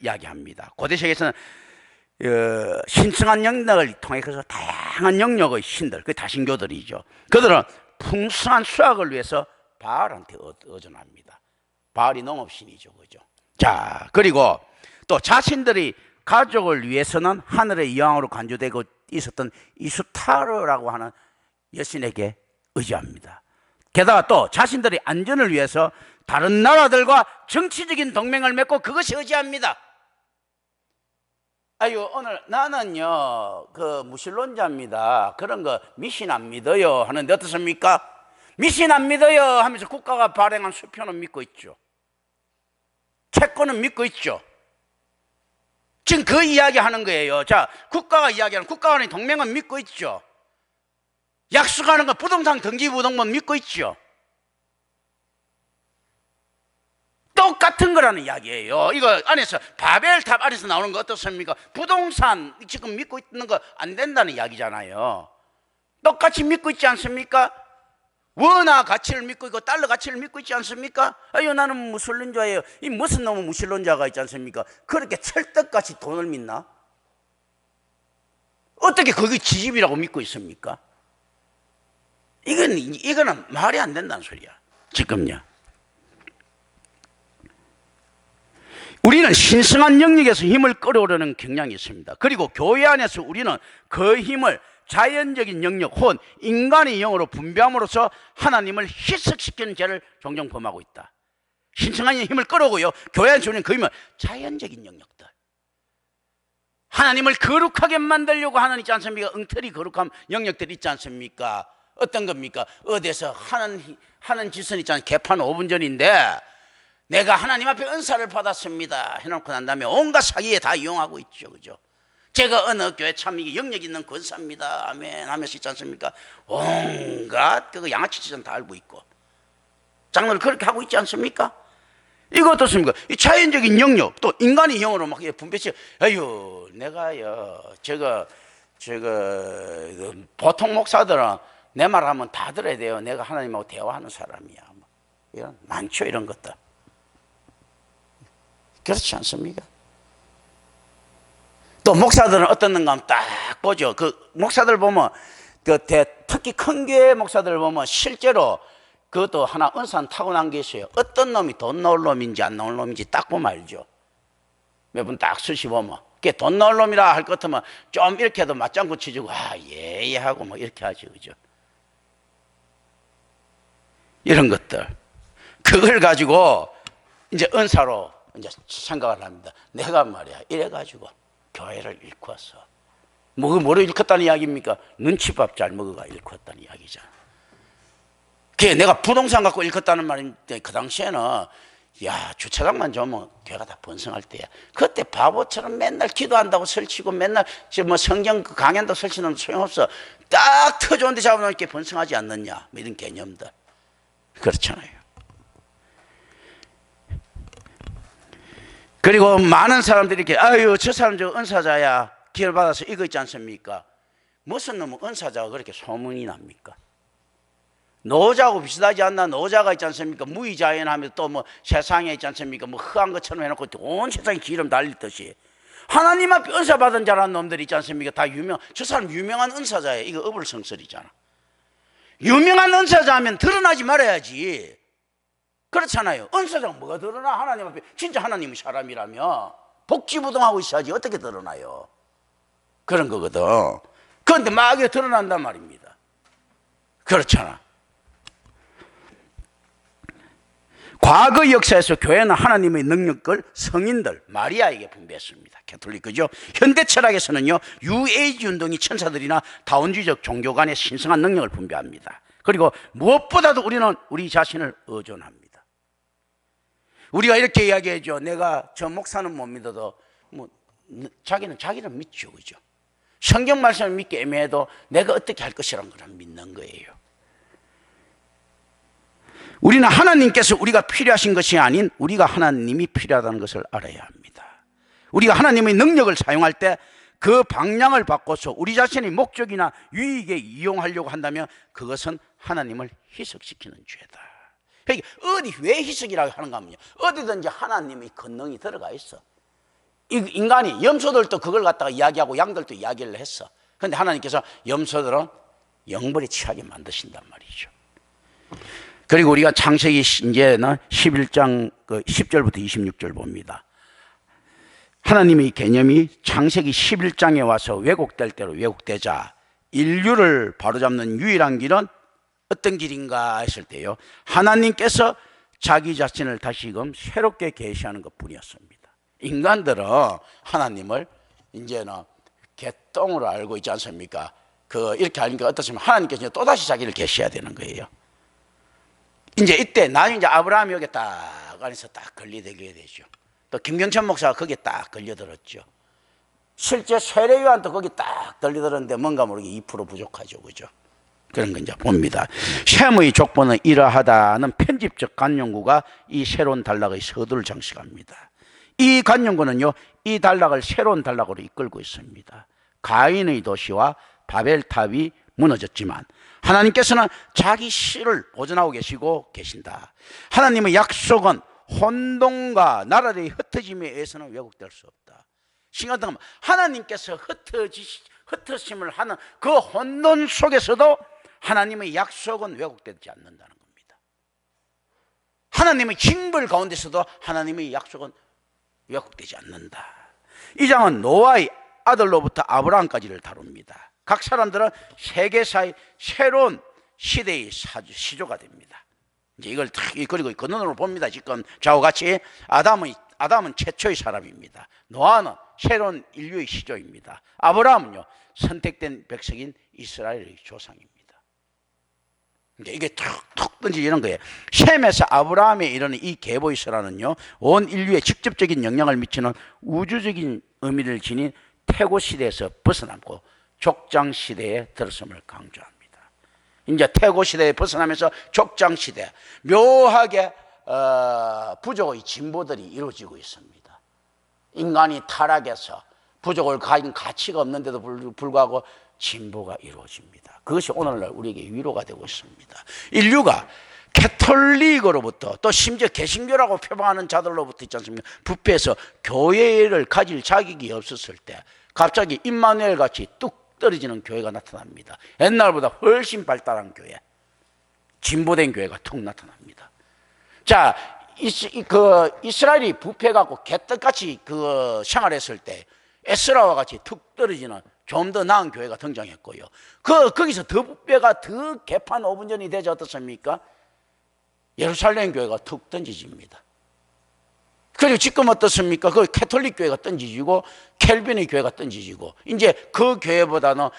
이야기합니다. 고대 세계에서는 신성한 영역을 통해서 다양한 영역의 신들, 그 다신교들이죠. 그들은 풍성한 수확을 위해서 바알한테 의존합니다. 바알이 농업신이죠, 그죠? 자, 그리고 또 자신들이 가족을 위해서는 하늘의 여왕으로 간주되고 있었던 이수타르라고 하는 여신에게 의지합니다. 게다가 또 자신들의 안전을 위해서 다른 나라들과 정치적인 동맹을 맺고 그것이 의지합니다. 아유, 오늘 나는요 그 무신론자입니다, 그런 거 미신 안 믿어요 하는데 어떻습니까? 미신 안 믿어요 하면서 국가가 발행한 수표는 믿고 있죠. 채권은 믿고 있죠. 지금 그 이야기 하는 거예요. 자, 국가가 이야기하는 국가 간의 동맹은 믿고 있죠. 약속하는 거 부동산 등기부등본 믿고 있죠. 똑같은 거라는 이야기예요. 이거 안에서 바벨탑 안에서 나오는 거 어떻습니까? 부동산 지금 믿고 있는 거 안 된다는 이야기잖아요. 똑같이 믿고 있지 않습니까? 원화 가치를 믿고 있고 달러 가치를 믿고 있지 않습니까? 아유, 나는 무신론자예요. 이 무슨 놈의 무신론자가 있지 않습니까? 그렇게 철떡같이 돈을 믿나? 어떻게 그게 지집이라고 믿고 있습니까? 이거는 말이 안 된다는 소리야. 지금요. 우리는 신성한 영역에서 힘을 끌어오려는 경향이 있습니다. 그리고 교회 안에서 우리는 그 힘을 자연적인 영역 혹은 인간의 영으로 분배함으로써 하나님을 희석시키는 죄를 종종 범하고 있다. 신성한 힘을 끌어오고요, 교회 안에서 우리는 그 힘을 자연적인 영역들, 하나님을 거룩하게 만들려고 하는 있지 않습니까? 엉터리 거룩한 영역들이 있지 않습니까? 어떤 겁니까? 어디서 하는 짓은 있잖아요. 개판 5분 전인데 내가 하나님 앞에 은사를 받았습니다 해놓고 난 다음에 온갖 사기에 다 이용하고 있죠, 그죠? 제가 어느 교회 참 이게 영역 있는 권사입니다 아멘 하면서 있지 않습니까? 온갖 그 양아치 짓은 다 알고 있고 장로를 그렇게 하고 있지 않습니까? 이거 어떻습니까? 이 자연적인 영역, 또 인간의 영으로 막 분배시, 아유, 내가요, 보통 목사들은 내 말 하면 다 들어야 돼요. 내가 하나님하고 대화하는 사람이야. 이런, 많죠, 이런 것들. 그렇지 않습니까? 또 목사들은 어떻는가 하면 딱 보죠. 그 목사들 보면, 특히 큰 교회 목사들 보면 실제로 그것도 하나 은사는 타고난 게 있어요. 어떤 놈이 돈 넣을 놈인지 안 넣을 놈인지 딱 보면 알죠. 몇 분 딱 수시 보면. 그게 돈 넣을 놈이라 할 것 같으면 좀 이렇게 해도 맞장구 치주고, 예 하고 뭐 이렇게 하죠, 그죠? 이런 것들. 그걸 가지고 이제 은사로 이제 생각을 합니다. 내가 말이야, 이래가지고 교회를 일컫어. 뭐를 일컫다는 이야기입니까? 눈치밥 잘 먹어가 일컫다는 이야기잖아. 그게 내가 부동산 갖고 일컫다는 말인데, 그 당시에는 야, 주차장만 좋으면 교회가 다 번성할 때야. 그때 바보처럼 맨날 기도한다고 설치고 맨날 뭐 성경 강연도 설치는 소용없어. 딱 터좋은 데 잡아놓으니까 번성하지 않느냐, 뭐 이런 개념들. 그렇잖아요. 그리고 많은 사람들이 이렇게, 아유, 저 사람 저 은사자야, 기회를 받아서 이거 있지 않습니까? 무슨 놈은 은사자가 그렇게 소문이 납니까? 노자하고 비슷하지 않나? 노자가 있지 않습니까? 무의자연하면서 또 뭐 세상에 있지 않습니까? 뭐 허한 것처럼 해놓고 온 세상에 기름 달리듯이 하나님 앞에 은사 받은 자라는 놈들이 있지 않습니까? 다 저 사람 유명한 은사자예요. 이거 어불성설이잖아. 유명한 은사자 하면 드러나지 말아야지. 그렇잖아요. 은사자가 뭐가 드러나? 하나님 앞에 진짜 하나님의 사람이라며 복지부동하고 있어야지 어떻게 드러나요? 그런 거거든. 그런데 막 드러난단 말입니다. 그렇잖아. 과거 역사에서 교회는 하나님의 능력을 성인들, 마리아에게 분배했습니다. 캐톨릭, 그죠? 현대 철학에서는요, 뉴에이지 운동이 천사들이나 다원주의적 종교 간의 신성한 능력을 분배합니다. 그리고 무엇보다도 우리는 우리 자신을 의존합니다. 우리가 이렇게 이야기하죠. 내가 저 목사는 못 믿어도 뭐 자기는 믿죠, 그죠? 성경 말씀을 믿기 애매해도 내가 어떻게 할 것이라는 걸 믿는 거예요. 우리는 하나님께서 우리가 필요하신 것이 아닌 우리가 하나님이 필요하다는 것을 알아야 합니다. 우리가 하나님의 능력을 사용할 때 그 방향을 바꿔서 우리 자신의 목적이나 유익에 이용하려고 한다면 그것은 하나님을 희석시키는 죄다. 그러니까 어디 왜 희석이라고 하는가 하면요, 어디든지 하나님의 권능이 들어가 있어. 인간이, 염소들도 그걸 갖다가 이야기하고 양들도 이야기를 했어. 그런데 하나님께서 염소들은 영벌에 취하게 만드신단 말이죠. 그리고 우리가 창세기 이제는 11장 10절부터 26절 봅니다. 하나님의 개념이 창세기 11장에 와서 왜곡될 대로 왜곡되자 인류를 바로잡는 유일한 길은 어떤 길인가 했을 때요, 하나님께서 자기 자신을 다시금 새롭게 계시하는 것 뿐이었습니다. 인간들은 하나님을 이제는 개똥으로 알고 있지 않습니까? 이렇게 하니까 어떻습니까? 하나님께서 또다시 자기를 계시해야 되는 거예요. 이제 이때 나중에 이제 아브라함이 여기 딱 안에서 딱 걸리게 되죠. 또 김경천 목사가 거기에 딱 걸려들었죠. 실제 세례요한도 거기 딱 걸려들었는데 뭔가 모르게 2% 부족하죠, 그죠? 그런 건 이제 봅니다. 셈의 족보는 이러하다는 편집적 간용구가 이 새로운 단락의 서두를 장식합니다. 이 간용구는요, 이 단락을 새로운 단락으로 이끌고 있습니다. 가인의 도시와 바벨탑이 무너졌지만 하나님께서는 자기 씨를 보존하고 계신다. 하나님의 약속은 혼돈과 나라의 흩어짐에 의해서는 왜곡될 수 없다. 신간당하면 하나님께서 흩어짐을 하는 그 혼돈 속에서도 하나님의 약속은 왜곡되지 않는다는 겁니다. 하나님의 징벌 가운데서도 하나님의 약속은 왜곡되지 않는다. 이 장은 노아의 아들로부터 아브라함까지를 다룹니다. 각 사람들은 세계사의 새로운 시대의 시조가 됩니다. 이제 이걸 그리고 그 눈으로 봅니다. 지금 저와 같이 아담은 최초의 사람입니다. 노아는 새로운 인류의 시조입니다. 아브라함은요, 선택된 백성인 이스라엘의 조상입니다. 이제 이게 툭툭 던지는 거예요. 셈에서 아브라함에 이르는 이 계보이스라는요, 온 인류에 직접적인 영향을 미치는 우주적인 의미를 지닌 태고 시대에서 벗어남고 족장 시대에 들어섬을 강조합니다. 이제 태고 시대에 벗어나면서 족장 시대, 묘하게 부족의 진보들이 이루어지고 있습니다. 인간이 타락해서 부족을 가진 가치가 없는데도 불구하고 진보가 이루어집니다. 그것이 오늘날 우리에게 위로가 되고 있습니다. 인류가 캐톨릭으로부터 또 심지어 개신교라고 표방하는 자들로부터 있지 않습니까? 부패해서 교회를 가질 자격이 없었을 때 갑자기 임마누엘 같이 뚝 떨어지는 교회가 나타납니다. 옛날보다 훨씬 발달한 교회, 진보된 교회가 툭 나타납니다. 자, 이스라엘이 부패해갖고 개떡같이 생활했을 때 에스라와 같이 툭 떨어지는 좀 더 나은 교회가 등장했고요. 거기서 더 부패가 더 개판 5분 전이 되지 어떻습니까? 예루살렘 교회가 툭 던지집니다. 그리고 지금 어떻습니까? 그 캐톨릭 교회가 던지지고 켈빈의 교회가 던지지고 이제 그 교회보다는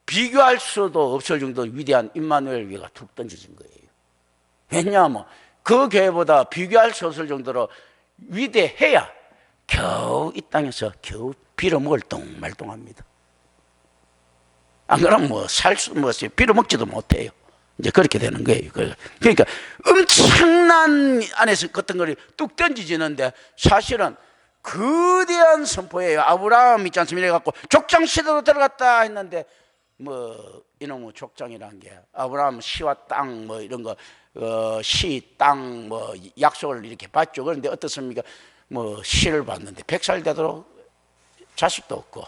비교할 수도 없을 정도로 위대한 임마누엘 교회가 툭 던져진 거예요. 왜냐하면 그 교회보다 비교할 수 없을 정도로 위대해야 겨우 이 땅에서 겨우 빌어먹을 똥말똥합니다. 안 그러면 빌어먹지도 못해요. 이제 그렇게 되는 거예요. 그러니까 엄청난 안에서 어떤 걸 뚝 던지지는데 사실은 거대한 선포예요. 아브라함 있지 않습니까? 이래갖고 족장 시대로 들어갔다 했는데 이놈의 족장이라는 게 아브라함 시와 땅 이런 거 시, 땅 약속을 이렇게 받죠. 그런데 어떻습니까? 시를 받는데 100살 되도록 자식도 없고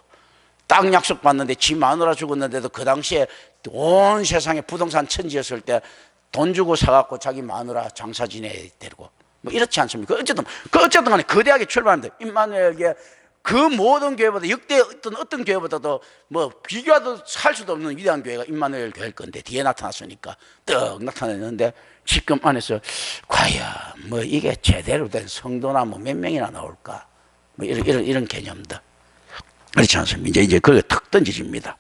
땅 약속 받는데 지 마누라 죽었는데도 그 당시에 온 세상에 부동산 천지였을 때 돈 주고 사갖고 자기 마누라 장사 지내야 되고 이렇지 않습니까? 어쨌든 간에 거대하게 출발하는데 임마누엘에게 그 모든 교회보다 역대 어떤 교회보다도 비교하도 살 수도 없는 위대한 교회가 임마누엘 교회일 건데 뒤에 나타났으니까 떡 나타났는데 지금 안에서 과연 이게 제대로 된 성도나 몇 명이나 나올까? 이런 개념들. 그렇지 않습니까? 이제 그게 탁 던져집니다.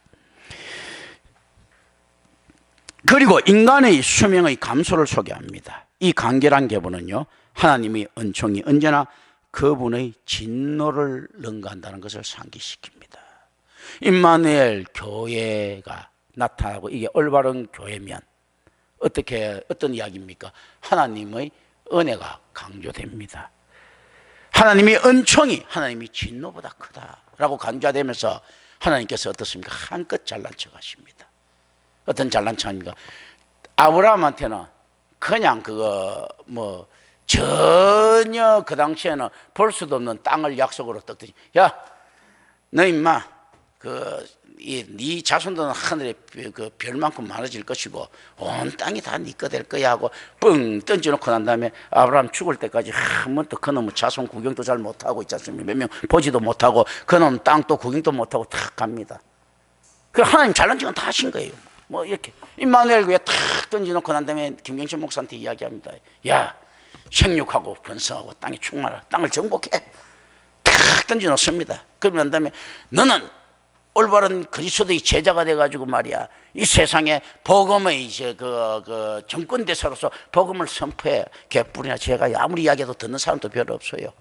그리고 인간의 수명의 감소를 소개합니다. 이 간결한 계보는요, 하나님의 은총이 언제나 그분의 진노를 능가한다는 것을 상기시킵니다. 임마누엘 교회가 나타나고 이게 올바른 교회면 어떤 이야기입니까? 하나님의 은혜가 강조됩니다. 하나님이 은총이 하나님이 진노보다 크다라고 간주되면서 하나님께서 어떻습니까? 한껏 잘난 척하십니다. 어떤 잘난 척입니까? 아브라함한테는 그냥 그거 뭐 전혀 그 당시에는 볼 수도 없는 땅을 약속으로 떡더니, 야, 너 임마 네 자손들은 하늘에 그 별만큼 많아질 것이고 온 땅이 다 네 거 될 거야 하고 뻥 던져놓고 난 다음에 아브라함 죽을 때까지 한 번도 그놈의 자손 구경도 잘 못하고 있지 않습니까? 몇 명 보지도 못하고 그놈 땅도 구경도 못하고 탁 갑니다. 그 하나님 잘난 척은 다 하신 거예요. 뭐 이렇게 임마누엘 교회 탁 던져놓고 난 다음에 김경철 목사한테 이야기합니다. 야, 생육하고 번성하고 땅에 충만하라, 땅을 정복해, 탁 던져놓습니다. 그러고 난 다음에 너는 올바른 그리스도의 제자가 돼가지고 말이야, 이 세상에 복음의 이제 그 정권 대사로서 복음을 선포해. 개뿔이나 제가 아무리 이야기해도 듣는 사람도 별로 없어요.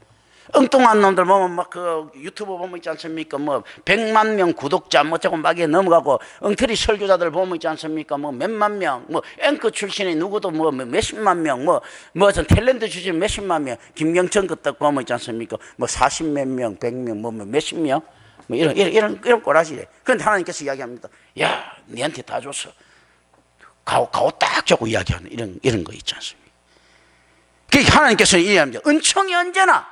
엉뚱한 놈들 보면 막 그 유튜브 보면 있지 않습니까? 뭐 100만 명 구독자 뭐자고 막에 넘어가고, 엉터리 설교자들 보면 있지 않습니까? 뭐 몇만 명, 뭐 앵커 출신의 누구도 뭐 몇십만 명, 뭐전 탤런트 출신 몇십만 명, 김경천 그딱 보면 있지 않습니까? 뭐 40몇 명, 100명, 뭐 몇십 명, 뭐 이런 꼬라지래. 그런데 하나님께서 이야기합니다. 야, 니한테 다 줬어. 가오 딱 잡고 이야기하는 이런 거 있지 않습니까? 그 하나님께서 이야기합니다. 은총이 언제나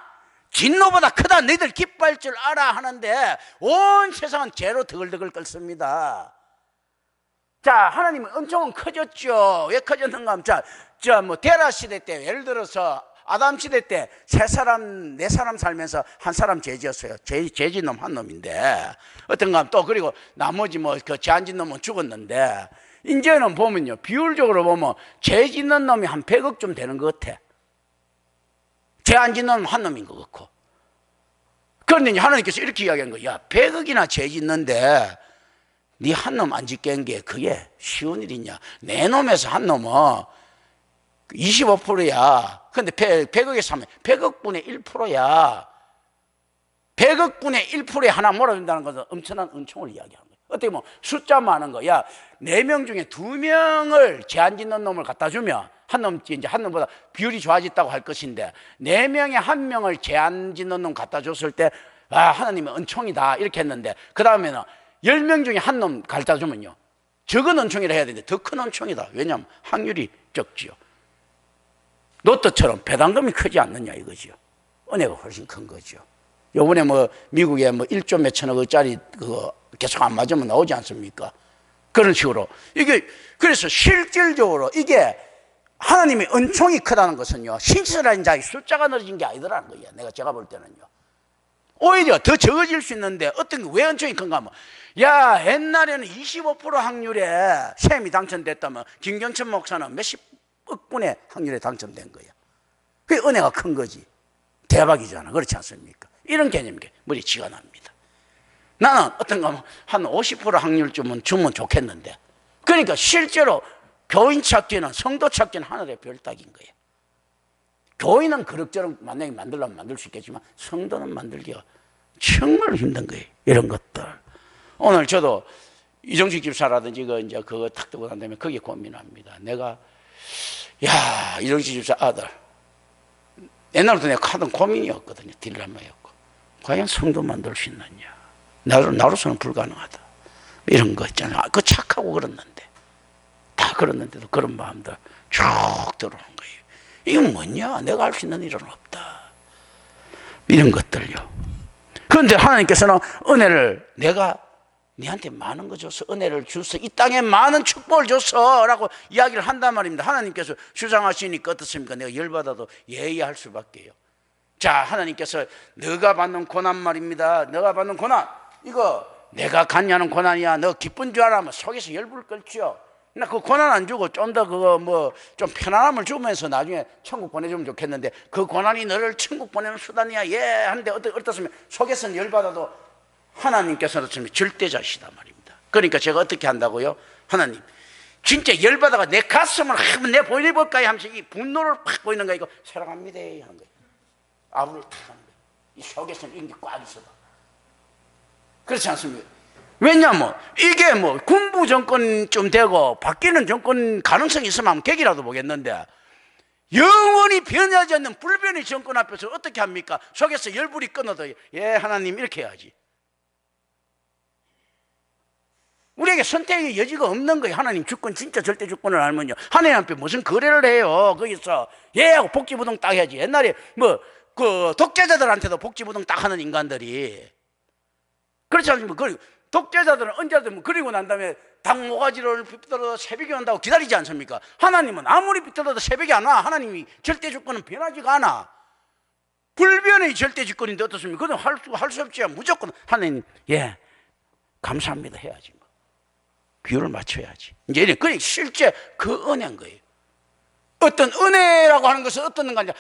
진노보다 크다. 너희들 기뻐할 줄 알아 하는데 온 세상은 죄로 드글드글 끓습니다. 자, 하나님의 은총은 커졌죠. 왜 커졌는가 하면, 뭐 데라 시대 때 예를 들어서 아담 시대 때 세 사람, 네 사람 살면서 한 사람 죄지었어요. 죄진 놈 한 놈인데, 어떤가 하면 또 그리고 나머지 뭐 그 죄 안 짓는 놈은 죽었는데, 이제는 보면요, 비율적으로 보면 죄 짓는 놈이 한 100억쯤 되는 것 같아. 죄 안 짓는 놈 한 놈인 것 같고. 그런데 하나님께서 이렇게 이야기한 거야. 야, 100억이나 죄 짓는데 네 한 놈 안 짓게 한 게 그게 쉬운 일이냐. 내 놈에서 한 놈은 25%야. 근데 100억에서 하면 100억 분의 1%야. 100억 분의 1%에 하나 몰아준다는 것은 엄청난 은총을 이야기하는 거야. 어떻게 보면 숫자 많은 거. 야, 4명 중에 2명을 죄 안 짓는 놈을 갖다 주면 한 놈보다 비율이 좋아졌다고 할 것인데, 4명에 1명을 죄 안 짓는 놈 갖다 줬을 때, 아, 하나님의 은총이다 이렇게 했는데, 그 다음에는 10명 중에 한 놈 갖다 주면요, 적은 은총이라 해야 되는데 더 큰 은총이다. 왜냐하면 확률이 적지요. 로또처럼 배당금이 크지 않느냐 이거죠. 은혜가 훨씬 큰 거죠. 요번에 뭐 미국에 뭐 1조 몇천억짜리 그거 계속 안 맞으면 나오지 않습니까? 그런 식으로 이게, 그래서 실질적으로 이게 하나님의 은총이 크다는 것은요, 신실한 자의 숫자가 늘어진 게 아니더라는 거예요. 제가 볼 때는요, 오히려 더 적어질 수 있는데, 어떤 게 왜 은총이 큰가 하면, 야, 옛날에는 25% 확률에 셈이 당첨됐다면 김경천 목사는 몇십억 분의 확률에 당첨된 거야. 그게 은혜가 큰 거지. 대박이잖아. 그렇지 않습니까? 이런 개념이 머리치가 납니다. 나는 어떤가 하면 한 50% 확률쯤은 주면 좋겠는데, 그러니까 실제로 교인 찾기는, 성도 찾기는 하늘의 별 따기인 거예요. 교인은 그럭저럭 만약에 만들려면 만들 수 있겠지만 성도는 만들기가 정말 힘든 거예요. 이런 것들. 오늘 저도 이정식 집사라든지 그거 탁 뜨고 난 다음에 거기에 고민합니다. 내가, 야, 이정식 집사 아들, 옛날부터 내가 하던 고민이었거든요. 딜레마였고, 과연 성도 만들 수 있느냐. 나로서는 불가능하다. 이런 거 있잖아요. 그 착하고 그랬는데, 다 그랬는데도 그런 마음들 쭉 들어오는 거예요. 이건 뭐냐? 내가 할 수 있는 일은 없다. 이런 것들요. 그런데 하나님께서는 은혜를, 내가 니한테 많은 거 줬어. 은혜를 줬어. 이 땅에 많은 축복을 줬어. 라고 이야기를 한단 말입니다. 하나님께서 주장하시니까 어떻습니까? 내가 열받아도 예의할 수밖에요. 자, 하나님께서 너가 받는 고난 말입니다. 너가 받는 고난, 이거 내가 갖냐는 고난이야. 너 기쁜 줄 알아면 속에서 열불 끓죠. 나 그 고난 안 주고 좀 더 그거 뭐 좀 편안함을 주면서 나중에 천국 보내주면 좋겠는데, 그 고난이 너를 천국 보내는 수단이야. 예. 하는데 어떻습니까? 속에서는 열받아도 하나님께서는 절대자시다 말입니다. 그러니까 제가 어떻게 한다고요? 하나님, 진짜 열받아가 내 가슴을 한번 내 보여볼까요? 하면서 이 분노를 팍 보이는 거, 이거 사랑합니다 하는 거예요. 아부를 탁 하는 거예요. 이 속에서는 이런 게 꽉 있어도. 그렇지 않습니까? 왜냐면 이게 뭐 군부 정권 좀 되고 바뀌는 정권 가능성이 있으면 한번 계기라도 보겠는데, 영원히 변하지 않는 불변의 정권 앞에서 어떻게 합니까? 속에서 열불이 끊어도 예 하나님 이렇게 해야지. 우리에게 선택의 여지가 없는 거예요. 하나님 주권 진짜 절대 주권을 알면요 하나님 앞에 무슨 거래를 해요. 거기서 예 하고 복지부동 딱 해야지. 옛날에 뭐 그 독재자들한테도 복지부동 딱 하는 인간들이 그렇지 않습니까? 그 독재자들은 언제든 그리고 난 다음에 당 모가지를 비틀어도 새벽이 온다고 기다리지 않습니까? 하나님은 아무리 비틀어도 새벽이 안 와. 하나님이 절대 주권은 변하지가 않아. 불변의 절대 주권인데 어떻습니까? 그건 할 수 없지. 무조건 하나님 예 감사합니다 해야지. 비율을 맞춰야지. 이제 그 실제 그 은혜인 거예요. 어떤 은혜라고 하는 것은 어떤 건가?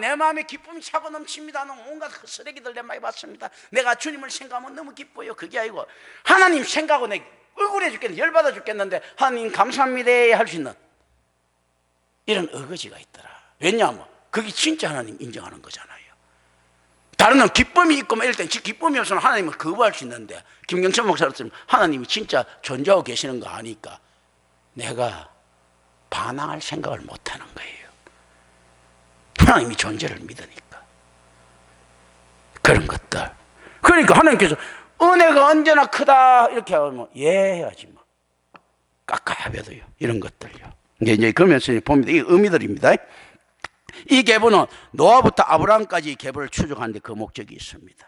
내 마음에 기쁨이 차고 넘칩니다. 온갖 쓰레기들 내 많이 봤습니다. 내가 주님을 생각하면 너무 기뻐요. 그게 아니고 하나님 생각하고 내 억울해 죽겠는데 열받아 죽겠는데 하나님 감사합니다 할 수 있는 이런 어거지가 있더라. 왜냐하면 그게 진짜 하나님 인정하는 거잖아요. 다른 건 기쁨이 있고 이럴 땐 기쁨이 없으면 하나님은 거부할 수 있는데 김경천 목사처럼 하나님이 진짜 존재하고 계시는 거 아니까 내가 반항할 생각을 못하는 거예요. 하나님이 존재를 믿으니까. 그런 것들. 그러니까 하나님께서 은혜가 언제나 크다 이렇게 하면 예 해야지 뭐. 깝깝해도요. 이런 것들요. 이제 그러면서 봅니다. 이 의미들입니다. 이 계보는 노아부터 아브라함까지 계보를 추적하는 데 그 목적이 있습니다.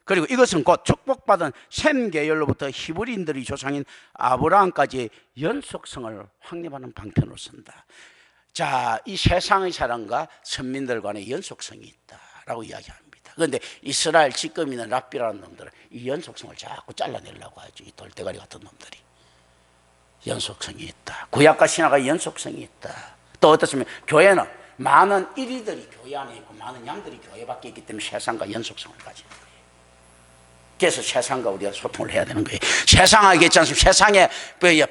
그리고 이것은 곧 축복받은 셈 계열로부터 히브리인들이 조상인 아브라함까지 연속성을 확립하는 방편으로 쓴다. 자, 이 세상의 사람과 선민들 간의 연속성이 있다라고 이야기합니다. 그런데 이스라엘 지금 있는 랍비라는 놈들은 이 연속성을 자꾸 잘라내려고 하죠. 이 돌대가리 같은 놈들이. 연속성이 있다. 구약과 신화가 연속성이 있다. 또 어떻습니까? 교회는 많은 이리들이 교회 안에 있고 많은 양들이 교회 밖에 있기 때문에 세상과 연속성을 가지는 거예요. 그래서 세상과 우리가 소통을 해야 되는 거예요. 세상하게 있지 않습니까? 세상에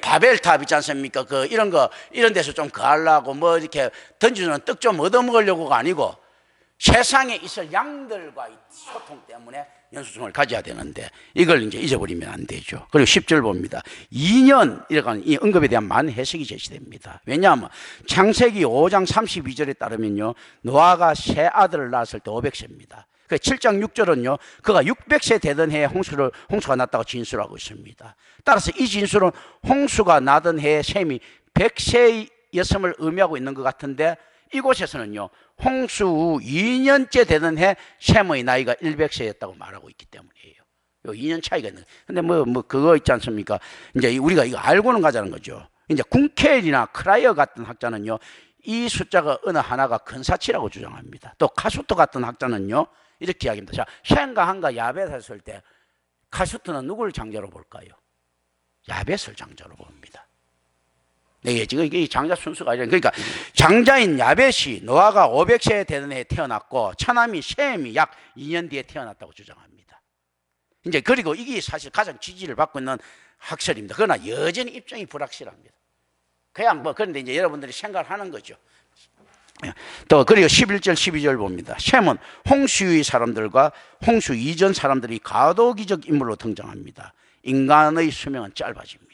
바벨탑 있지 않습니까? 이런 거 이런 데서 좀 거하려고 뭐 이렇게 던져주는 떡 좀 얻어먹으려고가 아니고 세상에 있을 양들과의 소통 때문에 연속성을 가져야 되는데 이걸 이제 잊어버리면 안 되죠. 그리고 10절 봅니다. 2년 이라는 이 언급에 대한 많은 해석이 제시됩니다. 왜냐하면 창세기 5장 32절에 따르면요 노아가 세 아들을 낳았을 때 500세입니다. 7장 6절은요 그가 600세 되던 해에 홍수가 났다고 진술하고 있습니다. 따라서 이 진술은 홍수가 나던 해에 셈이 100세였음을 의미하고 있는 것 같은데 이곳에서는요 홍수 후 2년째 되던 해 셈의 나이가 100세였다고 말하고 있기 때문이에요. 요 2년 차이가 있는. 근데 뭐 그거 있지 않습니까? 이제 우리가 이거 알고는 가자는 거죠. 이제 군켈이나 크라이어 같은 학자는요 이 숫자가 어느 하나가 근사치라고 주장합니다. 또 카수트 같은 학자는요 이렇게 이야기합니다. 자, 셈과 함과 야벳 했을 때 카수트는 누구를 장자로 볼까요? 야벳을 장자로 봅니다. 네, 지금 이게 장자 순서가 아니라 그러니까 장자인 야벳이 노아가 500세 되던 해에 태어났고 처남인 셈이 약 2년 뒤에 태어났다고 주장합니다. 이제 그리고 이게 사실 가장 지지를 받고 있는 학설입니다. 그러나 여전히 입장이 불확실합니다. 그냥 뭐 그런데 이제 여러분들이 생각을 하는 거죠. 또 그리고 11절 12절 봅니다. 셈은 홍수 이후의 사람들과 홍수 이전 사람들이 가도기적 인물로 등장합니다. 인간의 수명은 짧아집니다.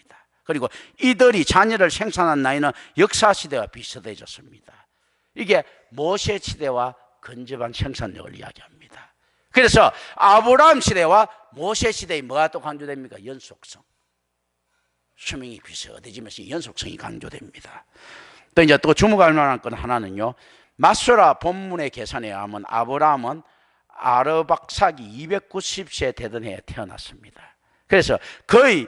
그리고 이들이 자녀를 생산한 나이는 역사시대와 비슷해졌습니다. 이게 모세 시대와 근접한 생산력을 이야기합니다. 그래서 아브라함 시대와 모세 시대에 뭐가 또 강조됩니까? 연속성. 수명이 비슷해지면서 연속성이 강조됩니다. 또 이제 또 주목할 만한 건 하나는요. 마소라 본문의 계산에 의하면 아브라함은 아르박사기 290세 되던 해에 태어났습니다. 그래서 거의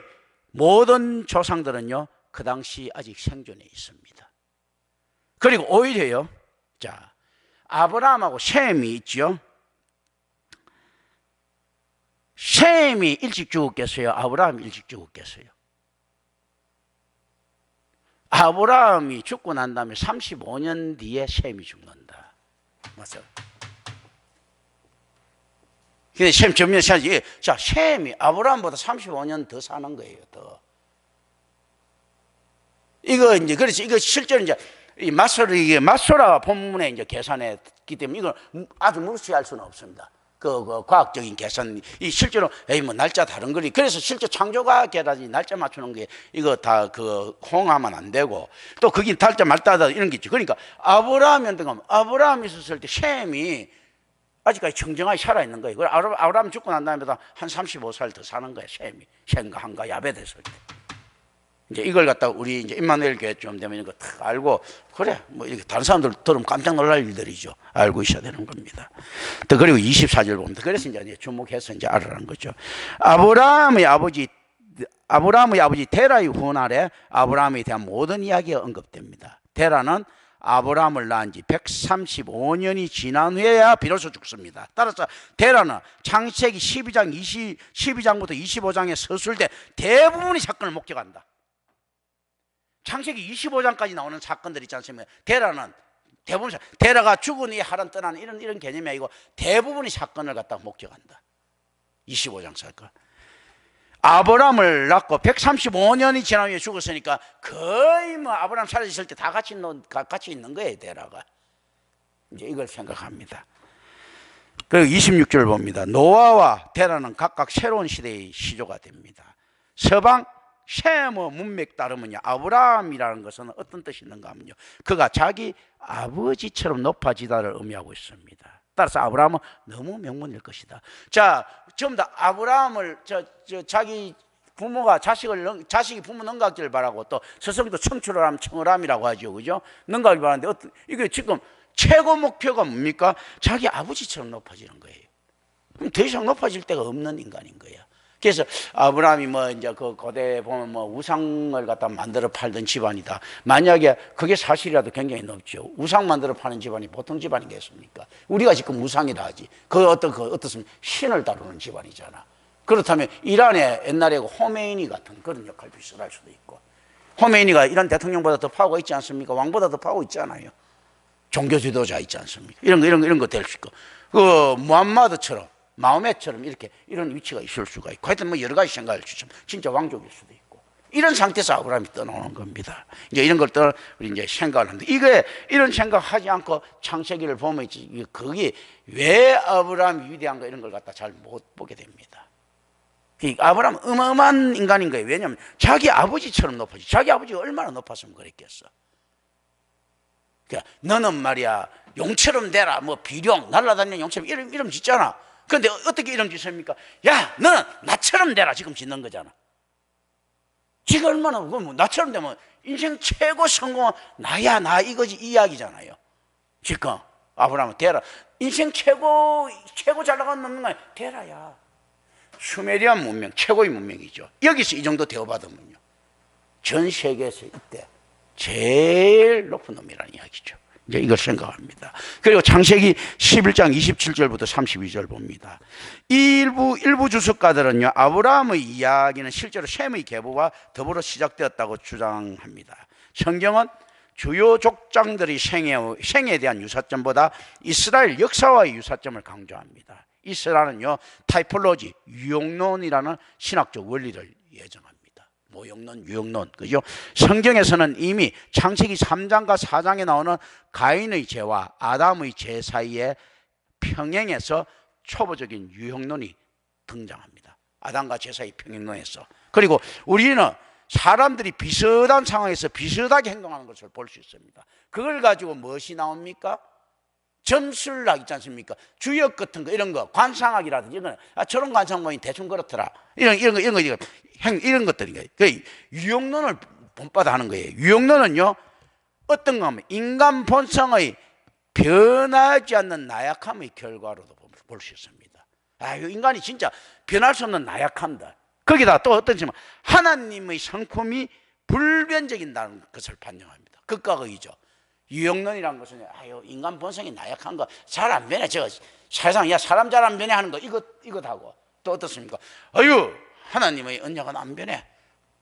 모든 조상들은요 그 당시 아직 생존해 있습니다. 그리고 오히려요 자 아브라함하고 셈이 있죠. 셈이 일찍 죽었겠어요? 아브라함이 일찍 죽었겠어요? 아브라함이 죽고 난 다음에 35년 뒤에 셈이 죽는다. 맞아요. 근데 셈 전면 사지. 자, 셈이 아브라함보다 35년 더 사는 거예요. 더. 이거 이제 그래서 이거 실제로 이제 이 마소라 본문에 이제 계산했기 때문에 이걸 아주 무시할 수는 없습니다. 그 과학적인 계산, 이 실제로 에이 뭐 날짜 다른 거리. 그래서 실제 창조과학이라든지 날짜 맞추는 게 이거 다 그 홍하면 안 되고, 또 거긴 달자 말따다 이런 게 있죠. 그러니까 아브라함이 있었을 때 셈이 아직까지 청정하게 살아있는 거예요. 아브라함 죽고 난 다음에 한 35살 더 사는 거예요. 셈과 함과 야벳했을 때. 이제 이걸 갖다가 우리 이제 임마누엘 교회 좀 되면 이거 탁 알고, 그래 뭐 이렇게 다른 사람들 들으면 깜짝 놀랄 일들이죠. 알고 있어야 되는 겁니다. 또 그리고 24절 봅니다. 그래서 이제 주목해서 이제 알아라는 거죠. 아브라함의 아버지 테라의 후날에 아브라함에 대한 모든 이야기가 언급됩니다. 테라는 아브라함을 낳은 지 135년이 지난 후에야 비로소 죽습니다. 따라서 테라는 창세기 12장부터 25장에 서술된 대부분의 사건을 목격한다. 창세기 25장까지 나오는 사건들 있지 않습니까? 테라는 대부분, 테라가 죽은 이에 하란 떠나는 이런 개념이 아니고 대부분의 사건을 갖다가 목격한다. 25장 사건. 아브라함을 낳고 135년이 지난 후에 죽었으니까 거의 뭐 아브라함 살아있을 때 다 같이 있는 거예요, 테라가. 이제 이걸 생각합니다. 그리고 26절 봅니다. 노아와 테라는 각각 새로운 시대의 시조가 됩니다. 서방 셈의 문맥 따르면요, 아브라함이라는 것은 어떤 뜻이 있는가 하면요, 그가 자기 아버지처럼 높아지다를 의미하고 있습니다. 따라서 아브라함은 너무 명문일 것이다. 자, 전부 다 아브라함을 자기 부모가 자식이 부모 능가하기를 바라고, 또 스승도 청출을 하면 청을함이라고 하죠, 그죠? 능가하기를 바라는데 이게 지금 최고 목표가 뭡니까? 자기 아버지처럼 높아지는 거예요. 그럼 더 이상 높아질 데가 없는 인간인 거예요. 그래서 아브라함이 뭐 이제 그 고대에 보면 뭐 우상을 갖다 만들어 팔던 집안이다. 만약에 그게 사실이라도 굉장히 높죠. 우상 만들어 파는 집안이 보통 집안이겠습니까? 우리가 지금 우상이라 하지. 어떻습니까? 신을 다루는 집안이잖아. 그렇다면 이란에 옛날에 호메이니 같은 그런 역할도 있을 수도 있고, 호메이니가 이란 대통령보다 더 파워가 있지 않습니까? 왕보다 더 파워 있잖아요. 종교 지도자 있지 않습니까? 이런 거 될 수 있고, 그 무함마드처럼, 마호메처럼 이런 위치가 있을 수가 있고, 하여튼 뭐 여러 가지 생각을 주시면 진짜 왕족일 수도 있고, 이런 상태에서 아브라함이 떠나오는 겁니다. 이제 이런 걸 우리 이제 생각을 합니다. 이런 생각하지 않고 창세기를 보면 거기 왜 아브라함이 위대한가 이런 걸 갖다 잘 못 보게 됩니다. 아브라함은 어마어마한 인간인 거예요. 왜냐하면 자기 아버지처럼 높아지. 자기 아버지가 얼마나 높았으면 그랬겠어. 그러니까 너는 말이야 용처럼 되라, 뭐 비룡 날아다니는 용처럼 이름 짓잖아. 그런데 어떻게 이름 짓습니까? 야, 너는 나처럼 되라 지금 짓는 거잖아. 지가 얼마나 뭐 나처럼 되면 인생 최고 성공은 나야, 나 이거지, 이 이야기잖아요. 지금 아브라함은 되라, 인생 최고 잘 나가는 놈은 되라야. 수메리안 문명 최고의 문명이죠. 여기서 이 정도 대우받으면요, 전 세계에서 이때 제일 높은 놈이라는 이야기죠. 이제 이걸 생각합니다. 그리고 창세기 11장 27절부터 32절 봅니다. 일부 주석가들은요, 아브라함의 이야기는 실제로 셈의 계보와 더불어 시작되었다고 주장합니다. 성경은 주요 족장들의 생애에 대한 유사점보다 이스라엘 역사와의 유사점을 강조합니다. 이스라엘은요, 타이폴로지, 유형론이라는 신학적 원리를 예정합니다. 모형론, 유형론, 그죠? 성경에서는 이미 창세기 3장과 4장에 나오는 가인의 죄와 아담의 죄 사이에 평행해서 초보적인 유형론이 등장합니다. 아담과 죄 사이 평행론에서. 그리고 우리는 사람들이 비슷한 상황에서 비슷하게 행동하는 것을 볼 수 있습니다. 그걸 가지고 무엇이 나옵니까? 점술학 있지 않습니까? 주역 같은 거, 이런 거, 관상학이라든지, 이건 저런 관상 모임 대충 그렇더라. 이런 것들이. 유형론을 본받아 하는 거예요. 유형론은요, 어떤 거 하면 인간 본성의 변하지 않는 나약함의 결과로도 볼 수 있습니다. 인간이 진짜 변할 수 없는 나약함다. 거기다 또 어떤 점은 하나님의 성품이 불변적인다는 것을 반영합니다. 극과 극이죠. 유형론이라는 것은 인간 본성이 나약한 거 잘 안 변해. 세상 사람 잘 안 변해 하는 거 이것하고, 또 어떻습니까? 하나님의 언약은 안 변해,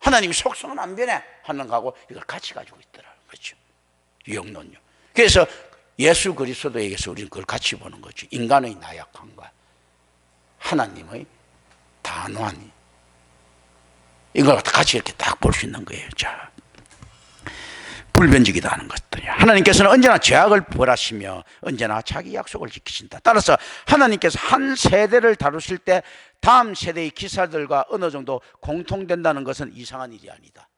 하나님의 속성은 안 변해 하는 거하고 이걸 같이 가지고 있더라는 거죠. 유형론요. 그래서 예수 그리스도에게서 우리는 그걸 같이 보는 거죠. 인간의 나약함과 하나님의 단호한, 이걸 같이 이렇게 딱 볼 수 있는 거예요. 자, 불변직이다 하는 것들이야. 하나님께서는 언제나 죄악을 벌하시며 언제나 자기 약속을 지키신다. 따라서 하나님께서 한 세대를 다루실 때 다음 세대의 기사들과 어느 정도 공통된다는 것은 이상한 일이 아니다.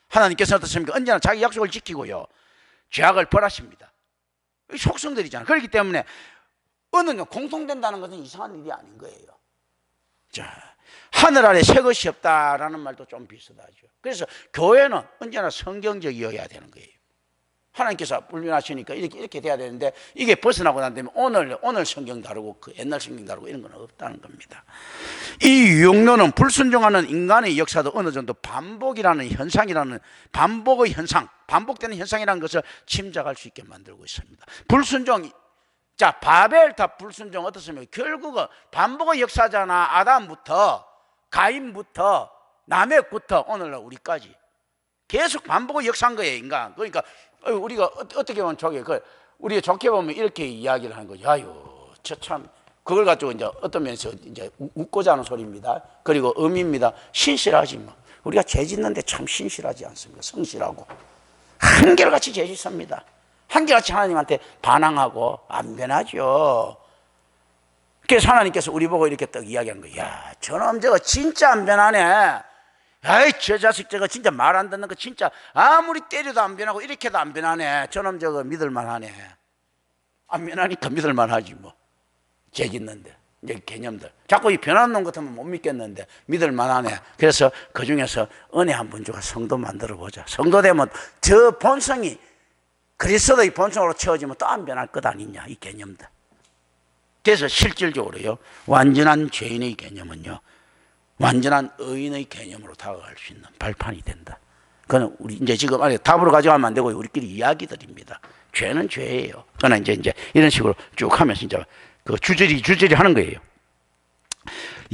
하나님께서는 어떻습니까? 언제나 자기 약속을 지키고요, 죄악을 벌하십니다. 속성들이잖아. 그렇기 때문에 어느 정도 공통된다는 것은 이상한 일이 아닌 거예요. 자, 하늘 아래 새 것이 없다라는 말도 좀 비슷하죠. 그래서 교회는 언제나 성경적이어야 되는 거예요. 하나님께서 불륜하시니까 이렇게 돼야 되는데 이게 벗어나고 난 다음에 오늘 성경 다르고 그 옛날 성경 다르고 이런 건 없다는 겁니다. 이 유용론은 불순종하는 인간의 역사도 어느 정도 반복이라는 현상이라는 반복의 현상, 반복되는 현상이라는 것을 짐작할 수 있게 만들고 있습니다. 불순종, 자, 바벨탑 불순종 어떻습니까? 결국은 반복의 역사잖아. 아담부터 가인부터 라멕부터 오늘날 우리까지 계속 반복의 역사인 거예요, 인간. 그러니까 우리가 어떻게 보면 우리가 좋게 보면 이렇게 이야기를 하는 거죠. 아유, 참 그걸 가지고 이제 어떤 면에서 이제 웃고자 하는 소리입니다. 그리고 의미입니다. 신실하지 뭐. 우리가 죄 짓는데 참 신실하지 않습니까? 성실하고 한결같이 죄 짓습니다. 한결같이 하나님한테 반항하고 안 변하죠. 그래서 하나님께서 우리 보고 이렇게 딱 이야기한 거예요. 야, 저놈 저거 진짜 안 변하네. 아이, 저 자식 저거 진짜 말 안 듣는 거 진짜 아무리 때려도 안 변하고 이렇게도 안 변하네. 저놈 저거 믿을만 하네. 안 변하니까 믿을만 하지 뭐. 죄 짓는데 이제 개념들 자꾸 이 변하는 놈 같으면 못 믿겠는데 믿을만 하네. 그래서 그 중에서 은혜 한 번 주가 성도 만들어 보자. 성도 되면 저 본성이 그리스도의 본성으로 채워지면 또 안 변할 것 아니냐, 이 개념들. 그래서 실질적으로요, 완전한 죄인의 개념은요, 완전한 의인의 개념으로 다가갈 수 있는 발판이 된다. 그건 우리 이제 지금 답으로 가져가면 안 되고 우리끼리 이야기들입니다. 죄는 죄예요. 그러나 이제 이런 식으로 쭉 하면서 이제 그 주저리 하는 거예요.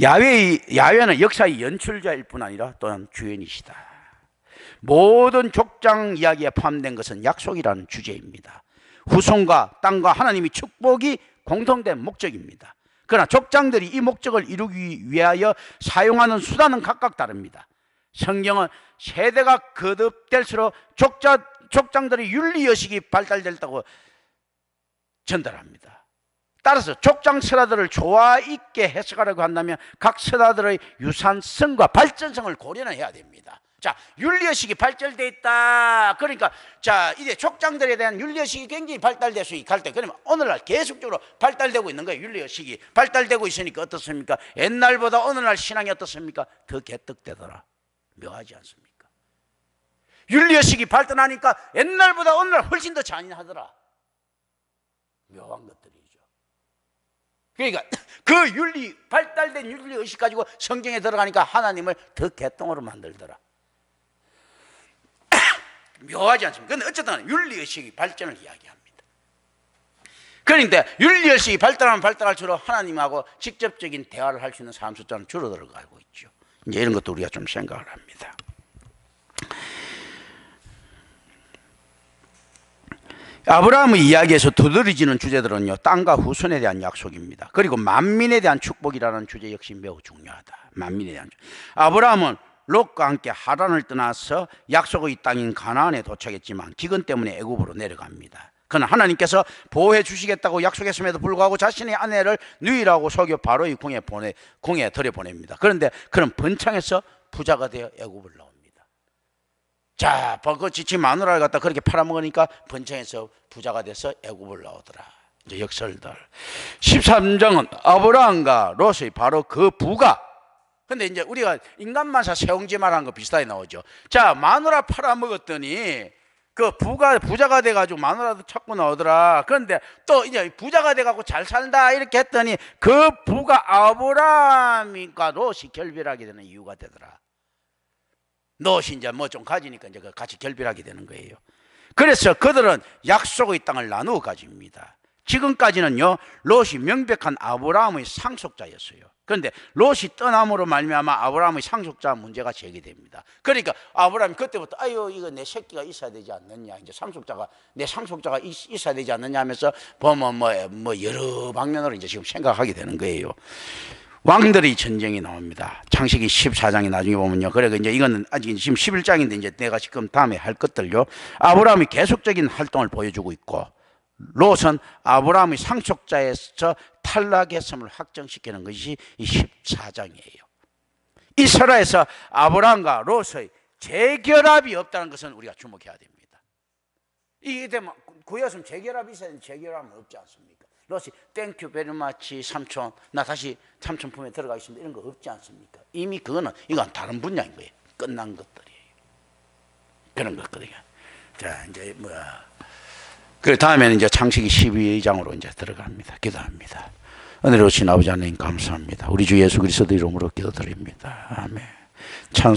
야훼는 역사의 연출자일 뿐 아니라 또한 주인이시다. 모든 족장 이야기에 포함된 것은 약속이라는 주제입니다. 후손과 땅과 하나님의 축복이 공통된 목적입니다. 그러나 족장들이 이 목적을 이루기 위하여 사용하는 수단은 각각 다릅니다. 성경은 세대가 거듭될수록 족장들의 윤리의식이 발달됐다고 전달합니다. 따라서 족장 설화들을 조화 있게 해석하려고 한다면 각 설화들의 유산성과 발전성을 고려는 해야 됩니다. 자, 윤리의식이 발달되어 있다. 그러니까 자, 이제 족장들에 대한 윤리의식이 굉장히 발달될 수 있게 할 때, 그러면 오늘날 계속적으로 발달되고 있는 거예요. 윤리의식이 발달되고 있으니까 어떻습니까? 옛날보다 오늘날 신앙이 어떻습니까? 더 개떡되더라. 묘하지 않습니까? 윤리의식이 발달하니까 옛날보다 오늘날 훨씬 더 잔인하더라. 묘한 것들이죠. 그러니까 그 발달된 윤리의식 가지고 성경에 들어가니까 하나님을 더 개똥으로 만들더라. 묘하지 않습니까? 그런데 어쨌든 윤리의식이 발전을 이야기합니다. 그런데 윤리의식이 발달하면 발달할수록 하나님하고 직접적인 대화를 할 수 있는 사람 숫자는 줄어들어가고 있죠. 이제 이런 것도 우리가 좀 생각을 합니다. 아브라함의 이야기에서 두드러지는 주제들은요, 땅과 후손에 대한 약속입니다. 그리고 만민에 대한 축복이라는 주제 역시 매우 중요하다. 만민에 대한 축복. 아브라함은 롯과 함께 하란을 떠나서 약속의 땅인 가나안에 도착했지만 기근 때문에 애굽으로 내려갑니다. 그러나 하나님께서 보호해 주시겠다고 약속했음에도 불구하고 자신의 아내를 누이라고 속여 바로의 궁에 들여보냅니다. 그런데 그는 번창해서 부자가 되어 애굽을 나옵니다. 자, 그 지친 마누라를 갖다 그렇게 팔아먹으니까 번창해서 부자가 돼서 애굽을 나오더라. 이제 역설들. 13장은 아브라함과 롯의 바로 그 부가, 근데 이제 우리가 인간만사 세옹지 말하는 거 비슷하게 나오죠. 자, 마누라 팔아먹었더니 그 부자가 돼가지고 마누라도 찾고 나오더라. 그런데 또 이제 부자가 돼가지고 잘 살다 이렇게 했더니 그 부가 아브라함과 롯이 결별하게 되는 이유가 되더라. 롯이 이제 뭐 좀 가지니까 이제 같이 결별하게 되는 거예요. 그래서 그들은 약속의 땅을 나누어 가집니다. 지금까지는요, 롯이 명백한 아브라함의 상속자였어요. 그런데 롯이 떠남으로 말미암아 아브라함의 상속자 문제가 제기됩니다. 그러니까 아브라함이 그때부터 아유, 이거 내 새끼가 있어야 되지 않느냐, 이제 내 상속자가 있어야 되지 않느냐 하면서 뭐 여러 방면으로 이제 지금 생각하게 되는 거예요. 왕들의 전쟁이 나옵니다. 창세기 14장에 나중에 보면요. 그래 이제 이거는 아직 지금 11장인데 이제 내가 지금 다음에 할 것들요. 아브라함이 계속적인 활동을 보여주고 있고, 롯은 아브라함의 상속자에서 탈락했음을 확정시키는 것이 이 14장이에요. 이스라엘에서 아브라함과 롯의 재결합이 없다는 것은 우리가 주목해야 됩니다. 이게 되면 구였으면 재결합이 있어야 되는데 재결합은 없지 않습니까? 롯이 땡큐 베리마치 삼촌, 나 다시 삼촌 품에 들어가겠습니다, 이런 거 없지 않습니까? 이미 그거는 이건 다른 분야인 거예요. 끝난 것들이에요. 그런 것들이에요. 자, 이제 그 다음에는 이제 창세기 12장으로 이제 들어갑니다. 기도합니다. 은혜로우신 아버지 하나님 감사합니다. 우리 주 예수 그리스도 이름으로 기도드립니다. 아멘. 찬